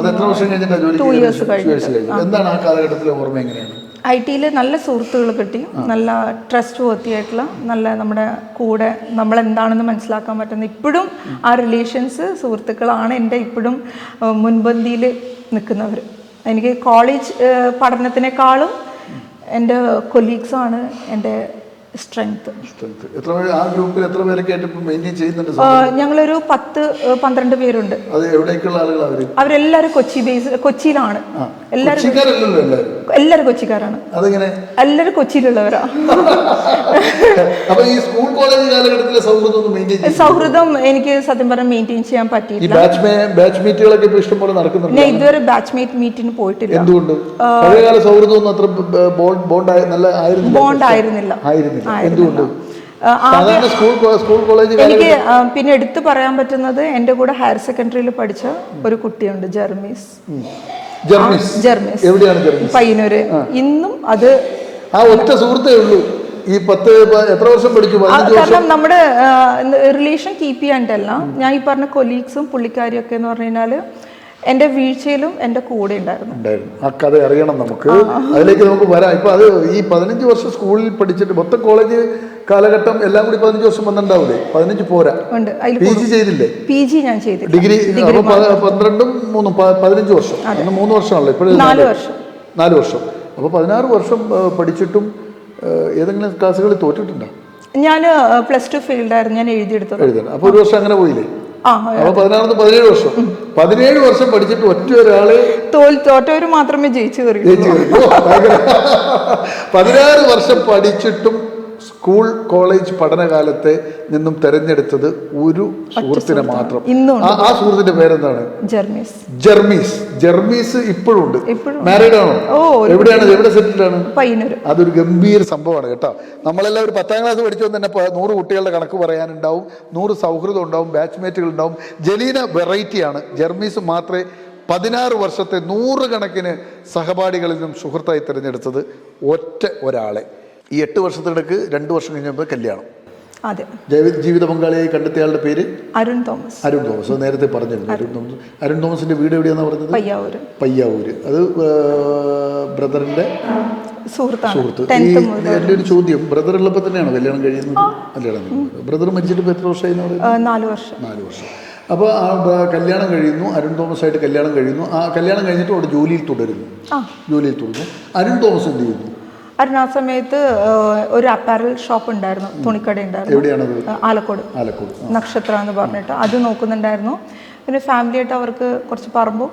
2 years കഴിഞ്ഞു. എന്താണ് ആ കാലഘട്ടത്തിലെ ഓർമ്മ എങ്ങനെയാണ്? IT-യിൽ നല്ല സുഹൃത്തുക്കൾ കിട്ടി, നല്ല ട്രസ്റ്റ് വർത്തിയായിട്ടുള്ള, നല്ല നമ്മുടെ കൂടെ നമ്മളെന്താണെന്ന് മനസ്സിലാക്കാൻ പറ്റുന്ന, ഇപ്പോഴും ആ റിലേഷൻസ് സുഹൃത്തുക്കളാണ് എൻ്റെ ഇപ്പോഴും മുൻപന്തിയിൽ നിൽക്കുന്നവർ. എനിക്ക് കോളേജ് പഠനത്തിനേക്കാളും എൻ്റെ കൊലീഗ്സാണ് എൻ്റെ സ്ട്രെങ്ത്. ആ ഗ്രൂപ്പിൽ എത്ര പേരൊക്കെ മെയിൻറ്റെയിൻ ചെയ്യുന്നുണ്ട്? ഞങ്ങളൊരു 10-12 പേരുണ്ട്. അവരെല്ലാവരും കൊച്ചിയിലാണ്. എല്ലാവരും കൊച്ചിക്കാരാണ്. എല്ലാവരും കൊച്ചിയിലുള്ളവരാ. സൗഹൃദം എനിക്ക് സത്യം പറഞ്ഞാൽ മെയിൻറ്റെയിൻ ചെയ്യാൻ പറ്റിയില്ല. ഞാൻ ഇതുവരെ ബാച്ച്മേറ്റ് മീറ്റിന് പോയിട്ടില്ല. ബോണ്ട് ആയിരുന്നില്ല. എനിക്ക് പിന്നെ എടുത്തു പറയാൻ പറ്റുന്നത് എൻ്റെ കൂടെ ഹയർ സെക്കൻഡറിയിൽ പഠിച്ച ഒരു കുട്ടിയുണ്ട്, ജെർമീസ്. പയ്യന്നൂര്. ഇന്നും അത് ഒറ്റ സുഹൃത്തേ ഉള്ളൂ. ഈ 10 എത്ര വർഷം പഠിച്ചു? കാരണം നമ്മുടെ റിലേഷൻ കീപ്പ് ചെയ്യാണ്ടല്ല, ഞാൻ ഈ പറഞ്ഞ കൊലീഗ്സും പുള്ളിക്കാരും ഒക്കെ എന്ന് പറഞ്ഞു കഴിഞ്ഞാൽ എൻ്റെ വീഴ്ചയിലും എൻ്റെ കൂടെ ഉണ്ടായിരുന്നു. ആ കഥ അറിയണം നമുക്ക്, അതിലേക്ക് നമുക്ക് വരാം. ഇപ്പൊ അത് ഈ 15 വർഷം സ്കൂളിൽ പഠിച്ചിട്ട് മൊത്തം കോളേജ് കാലഘട്ടം എല്ലാം കൂടി 15 വർഷം വന്നിട്ടുണ്ടാവില്ലേ? 15 പോരാ. PG ചെയ്തില്ലേ? PG ഞാൻ ചെയ്തു. ഡിഗ്രി 12 ഉം 3 15 വർഷം. 3 വർഷമാണല്ലോ ഇപ്പോഴും. 4 വർഷം. അപ്പോൾ 16 വർഷം പഠിച്ചിട്ടും ഏതെങ്കിലും ക്ലാസ്സുകളിൽ തോറ്റിട്ടുണ്ടോ? ഞാൻ +2 ഫെയിൽഡ് ആയിരുന്നു. ഞാൻ എഴുതിയെടുത്തത്. അപ്പോൾ ഒരു വർഷം അങ്ങനെ പോയില്ലേ? അപ്പൊ 17 വർഷം. 17 വർഷം പഠിച്ചിട്ട് ഒറ്റ ഒരാള് തോറ്റവര് മാത്രമേ ജയിച്ചു കയറി. 16 വർഷം പഠിച്ചിട്ടും സ്കൂൾ കോളേജ് പഠനകാലത്തെ നിന്നും തെരഞ്ഞെടുത്തത് ഒരു സുഹൃത്തിനെ മാത്രം. ആ സുഹൃത്തിന്റെ പേരെന്താണ്? ജെർമീസ്. ഇപ്പോഴും ഉണ്ട്. മാരീഡ് ആണോ? എവിടെ സെറ്റിൽഡ് ആണ്? പയ്യന്നൂർ. അതൊരു ഗംഭീര സംഭവമാണ് കേട്ടോ. നമ്മളെല്ലാം ഒരു 10ാം ക്ലാസ് പഠിച്ചു തന്നെ 100 കുട്ടികളുടെ കണക്ക് പറയാനുണ്ടാവും, 100 സൗഹൃദം ഉണ്ടാവും, ബാച്ച്മേറ്റുകൾ ഉണ്ടാവും. ജലീന വെറൈറ്റിയാണ്. ജെർമീസ് മാത്രമേ 16 വർഷത്തെ 100 കണക്കിന് സഹപാഠികളിൽ നിന്നും സുഹൃത്തായി തിരഞ്ഞെടുത്തത് ഒറ്റ ഒരാളെ. ഈ 8 വർഷത്തിനിടക്ക് 2 വർഷം കഴിഞ്ഞപ്പോൾ കല്യാണം. അതെ. ജീവിത പങ്കാളിയായി കണ്ടെത്തിയ പേര് അരുൺ തോമസ്. നേരത്തെ പറഞ്ഞിരുന്നു. അരുൺ തോമസിന്റെ വീട് എവിടെയാണെന്ന് പറഞ്ഞത്? പയ്യാവൂര്. അത് ബ്രദറിന്റെ സുഹൃത്ത്. എൻ്റെ ഒരു ചോദ്യം, ബ്രദർ ഉള്ളപ്പോൾ തന്നെയാണോ കല്യാണം കഴിയുന്നത്? ബ്രദർ മരിച്ചിട്ട് എത്ര വർഷമായി? 4 വർഷം. അപ്പോൾ ആ കല്യാണം കഴിയുന്നു, അരുൺ തോമസായിട്ട് കല്യാണം കഴിയുന്നു. ആ കല്യാണം കഴിഞ്ഞിട്ട് അവിടെ ജോലിയിൽ തുടരുന്നു. അരുൺ തോമസ് എന്ത് ചെയ്യുന്നു? അരുൺ ആ സമയത്ത് ഒരു അപ്പാരൽ ഷോപ്പ് ഉണ്ടായിരുന്നു, തുണിക്കട ഉണ്ടായിരുന്നു. ആലക്കോട് നക്ഷത്ര എന്ന് പറഞ്ഞിട്ട് അത് നോക്കുന്നുണ്ടായിരുന്നു. പിന്നെ ഫാമിലി ആയിട്ട് അവർക്ക് കുറച്ച് പറമ്പും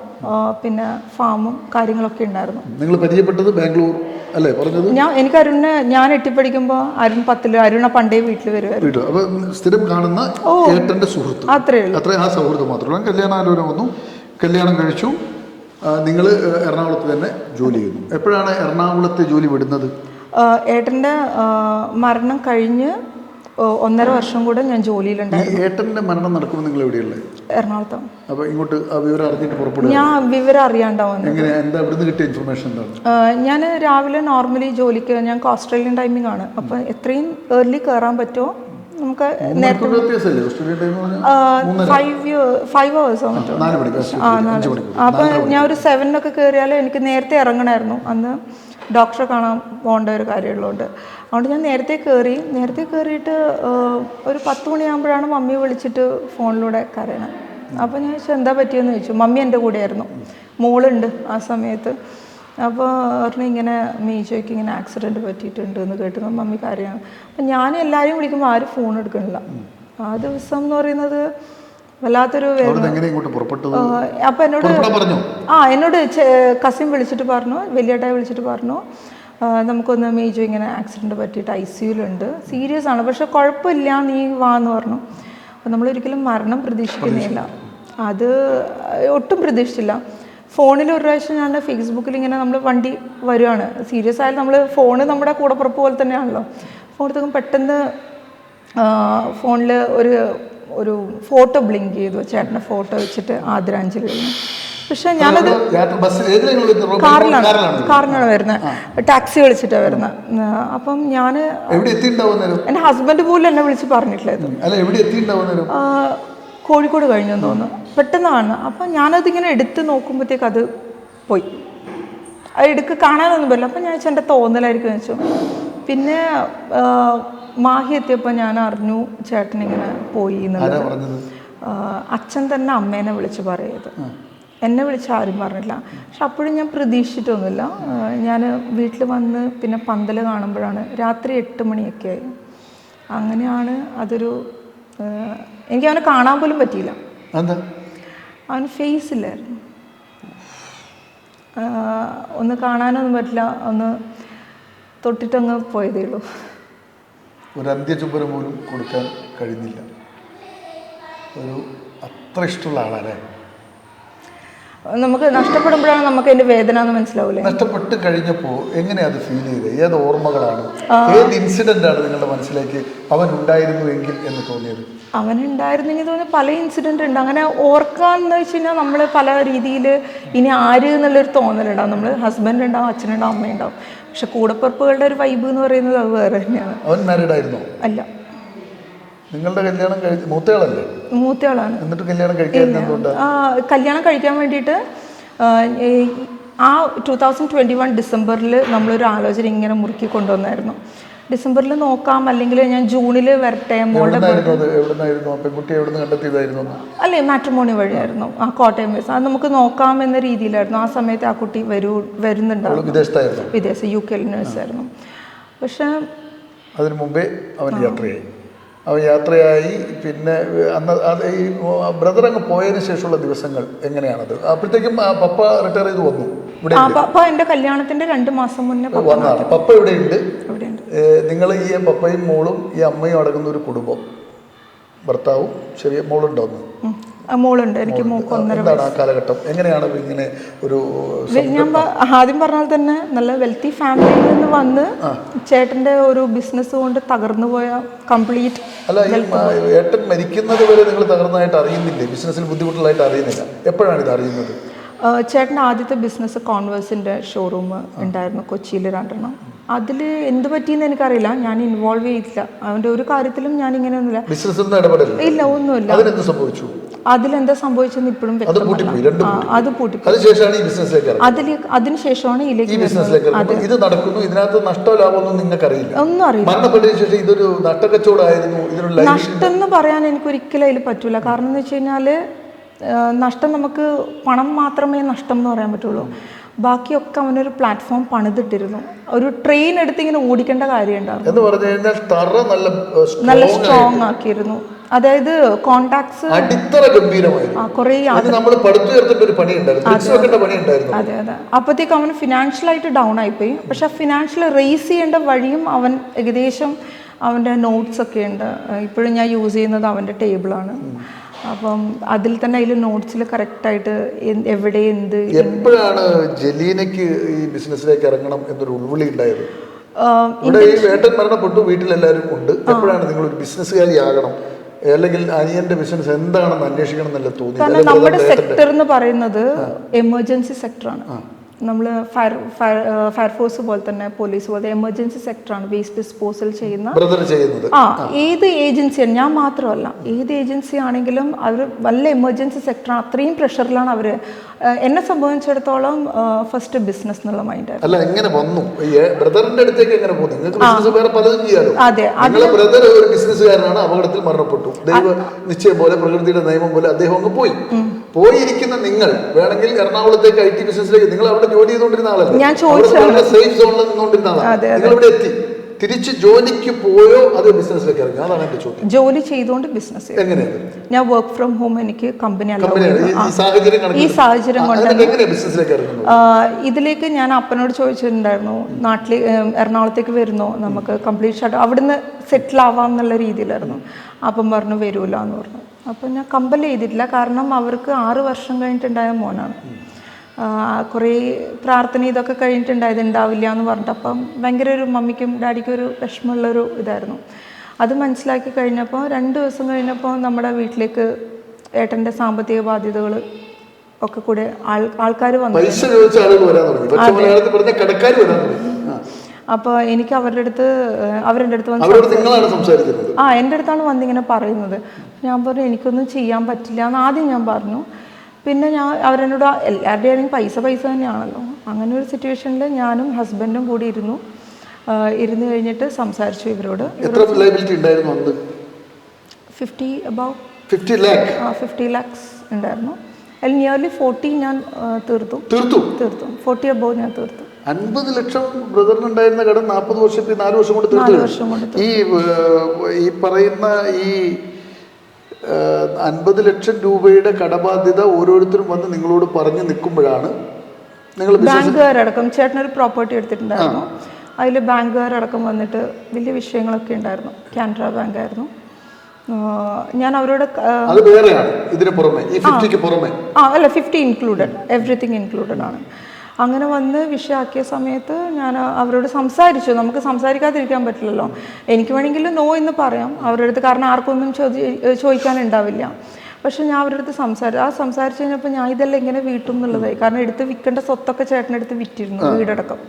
പിന്നെ ഫാമും കാര്യങ്ങളൊക്കെ ഉണ്ടായിരുന്നു. നിങ്ങൾ പരിചയപ്പെട്ടത് ബാംഗ്ലൂർ അല്ലേ പറഞ്ഞത്? എനിക്ക് അരുണിനെ ഞാൻ എട്ടിപ്പടിക്കുമ്പോൾ അരുൺ 10ൽ, അരുണ പണ്ടേ വീട്ടിൽ വരുമായിരുന്നു. സ്ഥിരം കാണുന്ന ഏട്ടന്റെ സുഹൃത്ത്. അത്രേ ഉള്ളൂ. ആ സൗഹൃദം മാത്രമല്ല. കല്യാണാലോചന വന്നു, കല്യാണം കഴിച്ചു. നിങ്ങൾ എറണാകുളത്ത് തന്നെ ജോലി ചെയ്യുന്നു. എപ്പോഴാണ് എറണാകുളത്തെ ജോലി വിടുന്നത്? ഏട്ടൻ്റെ മരണം കഴിഞ്ഞ് 1.5 വർഷം കൂടെ ഞാൻ ജോലിയിലുണ്ടായിരുന്നു. ഏട്ടൻ്റെ മരണം നടക്കുമ്പോൾ നിങ്ങൾ എവിടെയുള്ളത്? എറണാകുളത്താണ്. അപ്പോൾ ഇങ്ങോട്ട് വിവരം അറിഞ്ഞിട്ട് പുറപ്പെടുക? ഞാൻ വിവരം അറിയാണ്ടാവുന്നു. ഇവിടുന്ന് കിട്ടിയ ഇൻഫർമേഷൻ എന്താണ്? ഞാൻ രാവിലെ നോർമലി ജോലിക്ക്, ഞങ്ങൾക്ക് ഓസ്ട്രേലിയൻ ടൈമിംഗ് ആണ്. അപ്പോൾ എത്രയും ഏർലി കയറാൻ പറ്റുമോ നമുക്ക് നേരത്തെ 5 hours അപ്പോൾ ഞാൻ ഒരു 7 കയറിയാൽ എനിക്ക് നേരത്തെ ഇറങ്ങണമായിരുന്നു. അന്ന് ഡോക്ടറെ കാണാൻ പോകേണ്ട ഒരു കാര്യമുള്ളതുകൊണ്ട് അതുകൊണ്ട് ഞാൻ നേരത്തെ കയറിയിട്ട് ഒരു 10 മണിയാകുമ്പോഴാണ് മമ്മി വിളിച്ചിട്ട് ഫോണിലൂടെ കരയണം. അപ്പോൾ ഞാൻ ചോദിച്ചു എന്താ പറ്റിയെന്ന് ചോദിച്ചു. മമ്മി എൻ്റെ കൂടെയായിരുന്നു, മോളുണ്ട് ആ സമയത്ത്. അപ്പോൾ പറഞ്ഞു ഇങ്ങനെ മീശോയ്ക്ക് ഇങ്ങനെ ആക്സിഡൻറ്റ് പറ്റിയിട്ടുണ്ട് എന്ന് കേട്ടു മമ്മി കാര്യമാണ്. അപ്പം ഞാൻ എല്ലാവരെയും വിളിക്കുമ്പോൾ ആരും ഫോൺ എടുക്കണില്ല. ആ ദിവസം എന്ന് പറയുന്നത് വല്ലാത്തൊരു അപ്പം എന്നോട് കസിൻ വിളിച്ചിട്ട് പറഞ്ഞു, വലിയേട്ടായി വിളിച്ചിട്ട് പറഞ്ഞു നമുക്കൊന്ന് മീജോ ഇങ്ങനെ ആക്സിഡൻറ്റ് പറ്റിയിട്ട് ICUലുണ്ട്, സീരിയസ് ആണ്, പക്ഷെ കുഴപ്പമില്ല നീ വാ എന്ന് പറഞ്ഞു. അപ്പോൾ നമ്മളൊരിക്കലും മരണം പ്രതീക്ഷിക്കുന്നില്ല, അത് ഒട്ടും പ്രതീക്ഷിച്ചില്ല. ഫോണിൽ ഒരു പ്രാവശ്യം ഞാൻ ഫേസ്ബുക്കിൽ ഇങ്ങനെ നമ്മൾ വണ്ടി വരുവാണ്, സീരിയസ് ആയാലും നമ്മൾ ഫോണ് നമ്മുടെ കൂടപ്പുറപ്പ് പോലെ തന്നെയാണല്ലോ. ഫോൺ എടുത്തും പെട്ടെന്ന് ഫോണിൽ ഒരു ഫോട്ടോ ബ്ലിങ്ക് ചെയ്തു, ചേട്ടൻ്റെ ഫോട്ടോ വെച്ചിട്ട് ആദരാഞ്ജലി കഴിഞ്ഞു. പക്ഷെ ഞാനത് കാറിനാണ് വരുന്നത്, ടാക്സി വിളിച്ചിട്ടാണ് വരുന്നത്. അപ്പം ഞാൻ എൻ്റെ ഹസ്ബൻഡ് പോലും എന്നെ വിളിച്ച് പറഞ്ഞിട്ടില്ലായിരുന്നു. കോഴിക്കോട് കഴിഞ്ഞെന്ന് തോന്നുന്നു, പെട്ടെന്ന് കാണുന്നത്. അപ്പം ഞാനതിങ്ങനെ എടുത്ത് നോക്കുമ്പോഴത്തേക്ക് അത് പോയി. അത് കാണാനൊന്നും പറ്റില്ല. അപ്പം ഞാൻ എൻ്റെ തോന്നലായിരിക്കും വെച്ചു. പിന്നെ മാഹി എത്തിയപ്പോൾ ഞാൻ അറിഞ്ഞു ചേട്ടനിങ്ങനെ പോയി എന്നുള്ളത്. അച്ഛൻ തന്നെ അമ്മേനെ വിളിച്ച് പറയത്, എന്നെ വിളിച്ച് ആരും പറഞ്ഞില്ല. പക്ഷെ അപ്പോഴും ഞാൻ പ്രതീക്ഷിച്ചിട്ടൊന്നുമില്ല. ഞാൻ വീട്ടിൽ വന്ന് പിന്നെ പന്തൽ കാണുമ്പോഴാണ് രാത്രി 8 മണിയൊക്കെ ആയി. അങ്ങനെയാണ് അതൊരു എനിക്ക് അവനെ കാണാൻ പോലും പറ്റിയില്ല. അവന് ഫേസ് ഇല്ലായിരുന്നു. ഒന്ന് കാണാനൊന്നും പറ്റില്ല, ഒന്ന് തൊട്ടിട്ടങ്ങ് പോയതേ ഉള്ളൂ. ഒരു അന്ത്യചുംബനം പോലും കൊടുക്കാൻ കഴിഞ്ഞില്ല. അത്ര ഇഷ്ടമുള്ള ആളല്ലേ. നമുക്ക് നഷ്ടപ്പെടുമ്പോഴാണ് നമുക്ക് അതിന്റെ വേദന എന്ന് മനസ്സിലാവൂലേ. നഷ്ടപ്പെട്ട് കഴിഞ്ഞപ്പോൾ എങ്ങനെയാ അത് ഫീൽ ചെയ്തത്? ഏത് ഓർമ്മകളാണ്, ഏത് ഇൻസിഡന്റ് ആണ് നിങ്ങളുടെ മനസ്സിലേക്ക് അവൻ ഉണ്ടായിരുന്നു എങ്കിൽ എന്ന് തോന്നിയത്? അവൻ ഉണ്ടായിരുന്നെങ്കിൽ തോന്നിയ പല ഇൻസിഡന്റ് ഉണ്ട്. അങ്ങനെ ഓർക്കാന്ന് വെച്ച് കഴിഞ്ഞാൽ നമ്മൾ പല രീതിയിൽ ഇനി ആര് എന്നുള്ളൊരു തോന്നലുണ്ടാവും. നമ്മൾ ഹസ്ബൻഡ് ഉണ്ടാവും, അച്ഛനുണ്ടാവും, അമ്മയുണ്ടാവും. പക്ഷെ കൂടപ്പിറപ്പുകളുടെ ഒരു വൈബ് എന്ന് പറയുന്നത് അത് വേറെ തന്നെയാണ്. അവൻ മാരീഡ് ആയിരുന്നോ? അല്ല. നിങ്ങളുടെ കല്യാണം മൂത്തയാളല്ലേ? മൂത്തയാളാണ്. എന്നിട്ട് കല്യാണം കല്യാണം കഴിക്കാൻ വേണ്ടിയിട്ട് ആ 2021 ഡിസംബറിൽ നമ്മളൊരു ആലോചന ഇങ്ങനെ മുറുക്കി കൊണ്ടുവന്നായിരുന്നു. ഡിസംബറിൽ നോക്കാം, അല്ലെങ്കിൽ ഞാൻ ജൂണിൽ വരട്ടെ. അല്ലേ, മാട്രിമോണി വഴിയായിരുന്നു. കോട്ടയം ബേസ്. അത് നമുക്ക് നോക്കാം എന്ന രീതിയിലായിരുന്നു. ആ സമയത്ത് ആ കുട്ടി വരുന്നുണ്ടായിരുന്നു. വിദേശ UK നേഴ്സായിരുന്നു. പക്ഷെ അതിനു മുമ്പേ അവൻ യാത്രയായി. പിന്നെ അന്ന് ഈ ബ്രദർ അങ്ങ് പോയതിനു ശേഷമുള്ള ദിവസങ്ങൾ എങ്ങനെയാണത്? അപ്പോഴത്തേക്കും പപ്പ റിട്ടയർ ചെയ്ത് വന്നു. പപ്പ എൻ്റെ കല്യാണത്തിന്റെ 2 മാസം മുന്നേ വന്നതാണ്. പപ്പ ഇവിടെയുണ്ട്. നിങ്ങൾ ഈ പപ്പയും മോളും ഈ അമ്മയും അടങ്ങുന്ന ഒരു കുടുംബം, ഭർത്താവും ചെറിയ മോളുണ്ടോന്ന്? മോളുണ്ട്. എനിക്ക് മോൾക്ക് 1.5 വയസ്സ്. ആ കാലഘട്ടം എങ്ങനെയാണ് ഇങ്ങനെ ഒരു? ഞാൻ ആദ്യം പറഞ്ഞാൽ തന്നെ നല്ല വെൽത്തി ഫാമിലിയിൽ നിന്ന് വന്ന് ചേട്ടന്റെ ഒരു ബിസിനസ് കൊണ്ട് തകർന്നു പോയ കംപ്ലീറ്റ്. അല്ല, ഈ ഏട്ടൻ മരിക്കുന്നത് വരെ നിങ്ങൾ തകർന്നതായിട്ട് അറിയുന്നില്ലേ? ബിസിനസ്സിൽ ബുദ്ധിമുട്ടുള്ളതായിട്ട് അറിയുന്നില്ല. എപ്പോഴാണ് ഇത് അറിയുന്നത്? ചേട്ടൻ്റെ ആദ്യത്തെ ബിസിനസ് കോൺവേഴ്സിൻ്റെ ഷോറൂം ഉണ്ടായിരുന്നു കൊച്ചിയിൽ 2 അതിൽ എന്ത് പറ്റിയെന്ന് എനിക്കറിയില്ല. ഞാൻ ഇൻവോൾവ് ചെയ്തില്ല. അവൻ്റെ ഒരു കാര്യത്തിലും ഞാൻ ഇങ്ങനെയൊന്നുമില്ല. ഇല്ല, ഒന്നുമില്ല. അതിലെന്താ സംഭവിച്ചെന്ന് ഇപ്പോഴും അത് പൂട്ടിപ്പോയി. അതിനുശേഷമാണ് ഒന്നും അറിയില്ല. നഷ്ടം എന്ന് പറയാൻ എനിക്ക് ഒരിക്കലും അതിൽ പറ്റൂല. കാരണം എന്ന് വെച്ച് കഴിഞ്ഞാല് നഷ്ടം നമുക്ക് പണം മാത്രമേ നഷ്ടം എന്ന് പറയാൻ പറ്റുള്ളൂ. ബാക്കിയൊക്കെ അവനൊരു പ്ലാറ്റ്ഫോം പണിതിട്ടിരുന്നു. ഒരു ട്രെയിൻ എടുത്ത് ഇങ്ങനെ ഓടിക്കേണ്ട കാര്യം ഉണ്ടായിരുന്നു. നല്ല സ്ട്രോങ് ആക്കിയിരുന്നു. അതായത് കോണ്ടാക്ട്സ് അതെ അതെ. അപ്പോഴത്തേക്ക് അവന് ഫിനാൻഷ്യലായിട്ട് ഡൗൺ ആയിപ്പോയി. പക്ഷെ ഫിനാൻഷ്യൽ റേസ് ചെയ്യേണ്ട വഴിയും അവൻ ഏകദേശം അവൻ്റെ നോട്ട്സ് ഒക്കെ ഉണ്ട്. ഇപ്പോഴും ഞാൻ യൂസ് ചെയ്യുന്നത് അവൻ്റെ ടേബിളാണ്. അപ്പം അതിൽ തന്നെ അതിൽ നോട്ട്സിൽ കറക്റ്റായിട്ട് എവിടെ എന്ത്. എപ്പോഴാണ് ജലീനയ്ക്ക് ഈ ബിസിനസ്സിലേക്ക് ഇറങ്ങണം എന്നൊരു ഉൾവിളി ഉണ്ടായത്? ഏട്ടൻ മരണപ്പെട്ടു, വീട്ടിലെല്ലാവരും ഉണ്ട്. എപ്പോഴാണ് നിങ്ങൾ ഒരു ബിസിനസ്സുകാരിയാകണം, അല്ലെങ്കിൽ അനിയന്റെ ബിസിനസ് എന്താണെന്ന് അന്വേഷിക്കണം എന്നല്ല തോന്നി? കാരണം നമ്മുടെ സെക്ടർ എന്ന് പറയുന്നത് എമർജൻസി സെക്ടറാണ്. നമ്മൾ ഫയർഫോഴ്സ് പോലെ തന്നെ പോലീസ് പോലെ എമർജൻസി സെക്ടറാണ്. വേസ്റ്റ് ഡിസ്പോസൽ ചെയ്യുന്നത് ഏത് ഏജൻസിയാണ്, ഞാൻ മാത്രമല്ല, ഏത് ഏജൻസി ആണെങ്കിലും അവർ വല്ല എമർജൻസി സെക്ടറാണ്. അത്രയും പ്രഷറിലാണ് അവർ. എന്നെ സംബന്ധിച്ചിടത്തോളം ഫസ്റ്റ് ബിസിനസ് എന്നുള്ള മൈൻഡായിരുന്നു. അതെ, അപകടത്തിൽ മരണപ്പെട്ടു. ദൈവ നിശ്ചയം പോലെ, പ്രകൃതിയുടെ നിയമം പോലെ അദ്ദേഹം അങ്ങ് പോയിരിക്കുന്ന നിങ്ങൾ വേണമെങ്കിൽ എറണാകുളത്തേക്ക് IT ബിസിനസ്സിലേക്ക്, നിങ്ങൾ അവിടെ ജോലി ചെയ്തുകൊണ്ടിരുന്ന ആളല്ലേ, സേഫ് സോണിൽ നിന്നുകൊണ്ടിരുന്ന ആളാണ്. നിങ്ങൾ ഇവിടെ എത്തി, തിരിച്ച് ജോലിക്ക് പോയോ അത് ബിസിനസ്സിലേക്ക് ഇറങ്ങി? അതാണ് എന്റെ ചോദ്യം. ജോലി ചെയ്തുകൊണ്ട് ബിസിനസ് എങ്ങനെയാണ്? ഞാൻ വർക്ക് ഫ്രം ഹോം, എനിക്ക് കമ്പനി ഈ സാഹചര്യം കൊണ്ട് ഇതിലേക്ക് ഞാൻ അപ്പനോട് ചോദിച്ചിട്ടുണ്ടായിരുന്നു, നാട്ടിൽ എറണാകുളത്തേക്ക് വരുന്നോ, നമുക്ക് കംപ്ലീറ്റ് ഷട്ട് അവിടുന്ന് സെറ്റിൽ ആവാം എന്നുള്ള രീതിയിലായിരുന്നു. അപ്പം പറഞ്ഞു വരൂല എന്ന് പറഞ്ഞു. അപ്പം ഞാൻ കമ്പൽ ചെയ്തിട്ടില്ല. കാരണം അവർക്ക് 6 വർഷം കഴിഞ്ഞിട്ടുണ്ടായ മോനാണ്. കുറേ പ്രാർത്ഥന ഇതൊക്കെ കഴിഞ്ഞിട്ടുണ്ടായത്, ഉണ്ടാവില്ല എന്ന് പറഞ്ഞിട്ട്. അപ്പം ഭയങ്കര ഒരു മമ്മിക്കും ഡാഡിക്കും ഒരു വിഷമമുള്ളൊരു ഇതായിരുന്നു. അത് മനസ്സിലാക്കി കഴിഞ്ഞപ്പോൾ 2 ദിവസം കഴിഞ്ഞപ്പോൾ നമ്മുടെ വീട്ടിലേക്ക് ഏട്ടൻ്റെ സാമ്പത്തിക ബാധ്യതകൾ ഒക്കെ കൂടെ ആൾക്കാർ വന്നു. അപ്പോൾ എനിക്ക് അവരുടെ അടുത്ത് വന്ന് എൻ്റെ അടുത്താണ് വന്നിങ്ങനെ പറയുന്നത്. ഞാൻ പറഞ്ഞു എനിക്കൊന്നും ചെയ്യാൻ പറ്റില്ല എന്ന് ആദ്യം ഞാൻ പറഞ്ഞു. പിന്നെ അവരെന്നോട് എല്ലാവരുടെയും പൈസ തന്നെയാണല്ലോ. അങ്ങനെ ഒരു സിറ്റുവേഷനിൽ ഞാനും ഹസ്ബൻഡും കൂടി ഇരുന്നു കഴിഞ്ഞിട്ട് സംസാരിച്ചു ഇവരോട്. 50 lakhs ഉണ്ടായിരുന്നു. അതിൽ നിയർലി 40 ഞാൻ തീർത്തു. 40 above ഞാൻ തീർത്തു. 50 ലക്ഷം ബ്രദറിനുണ്ടായിരുന്ന കടം 40 വർഷത്തിൽ 4 വർഷം കൊണ്ട് തീർത്തു. ഈ പറയുന്ന ഈ 50 ലക്ഷം രൂപയുടെ കടബാധ്യത ഓരോരുത്തരും വന്ന് നിങ്ങളോട് പറഞ്ഞു നിൽക്കുമ്പോഴാണ് നിങ്ങൾ ബാങ്കുകാരടക്കം ചേട്ടനൊരു പ്രോപ്പർട്ടി എടുത്തിട്ടുണ്ടായിരുന്നു. അതിൽ ബാങ്കുകാരടക്കം വന്നിട്ട് വലിയ വിഷയങ്ങളൊക്കെ ഉണ്ടായിരുന്നു. കാനറ ബാങ്ക് ആയിരുന്നു. ഞാൻ അവരോട് അത് വേറെയാണ് ഇതിന് പുറമെ ഈ 50ക്ക് പുറമെ അല്ല 50 ഇൻക്ലൂഡഡ്, എവറിത്തിങ് ഇൻക്ലൂഡഡ് ആണ്. അങ്ങനെ വന്ന് വിഷയമാക്കിയ സമയത്ത് ഞാൻ അവരോട് സംസാരിച്ചു. നമുക്ക് സംസാരിക്കാതിരിക്കാൻ പറ്റില്ലല്ലോ. എനിക്ക് വേണമെങ്കിൽ നോ എന്ന് പറയാം അവരുടെ അടുത്ത്, കാരണം ആർക്കൊന്നും ചോദിക്കാനുണ്ടാവില്ല. പക്ഷെ ഞാൻ അവരുടെ അടുത്ത് സംസാരിച്ചു കഴിഞ്ഞപ്പോൾ ഞാൻ ഇതെല്ലാം ഇങ്ങനെ വീട്ടും എന്നുള്ളതായി. കാരണം എടുത്ത് വിൽക്കേണ്ട സ്വത്തൊക്കെ ചേട്ടനെടുത്ത് വിറ്റിരുന്നു, വീടടക്കം.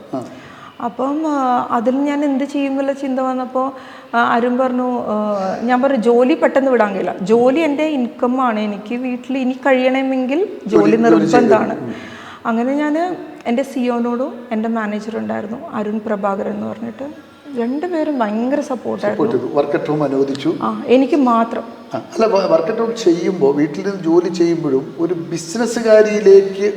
അപ്പം അതിൽ ഞാൻ എന്ത് ചെയ്യും എന്നുള്ള ചിന്ത വന്നപ്പോൾ അരുൺ പറഞ്ഞു, ഞാൻ പറഞ്ഞു ജോലി പെട്ടെന്ന് വിടാൻ കഴിയില്ല, ജോലി എൻ്റെ ഇൻകമാണ്, എനിക്ക് വീട്ടിൽ ഇനി കഴിയണമെങ്കിൽ ജോലി നിർബന്ധമാണ്. അങ്ങനെ ഞാൻ എൻ്റെ സിഒനോടും എൻ്റെ മാനേജറുണ്ടായിരുന്നു അരുൺ പ്രഭാകരൻ എന്ന് പറഞ്ഞിട്ട്, രണ്ടുപേരും ഭയങ്കര സപ്പോർട്ടായിരുന്നു. എനിക്ക് മാത്രം അല്ല, വർക്ക് അറ്റ് ഹോം ചെയ്യുമ്പോൾ വീട്ടിൽ നിന്ന് ജോലി ചെയ്യുമ്പോഴും ഒരു ബിസിനസ്സുകാരിയിലേക്ക്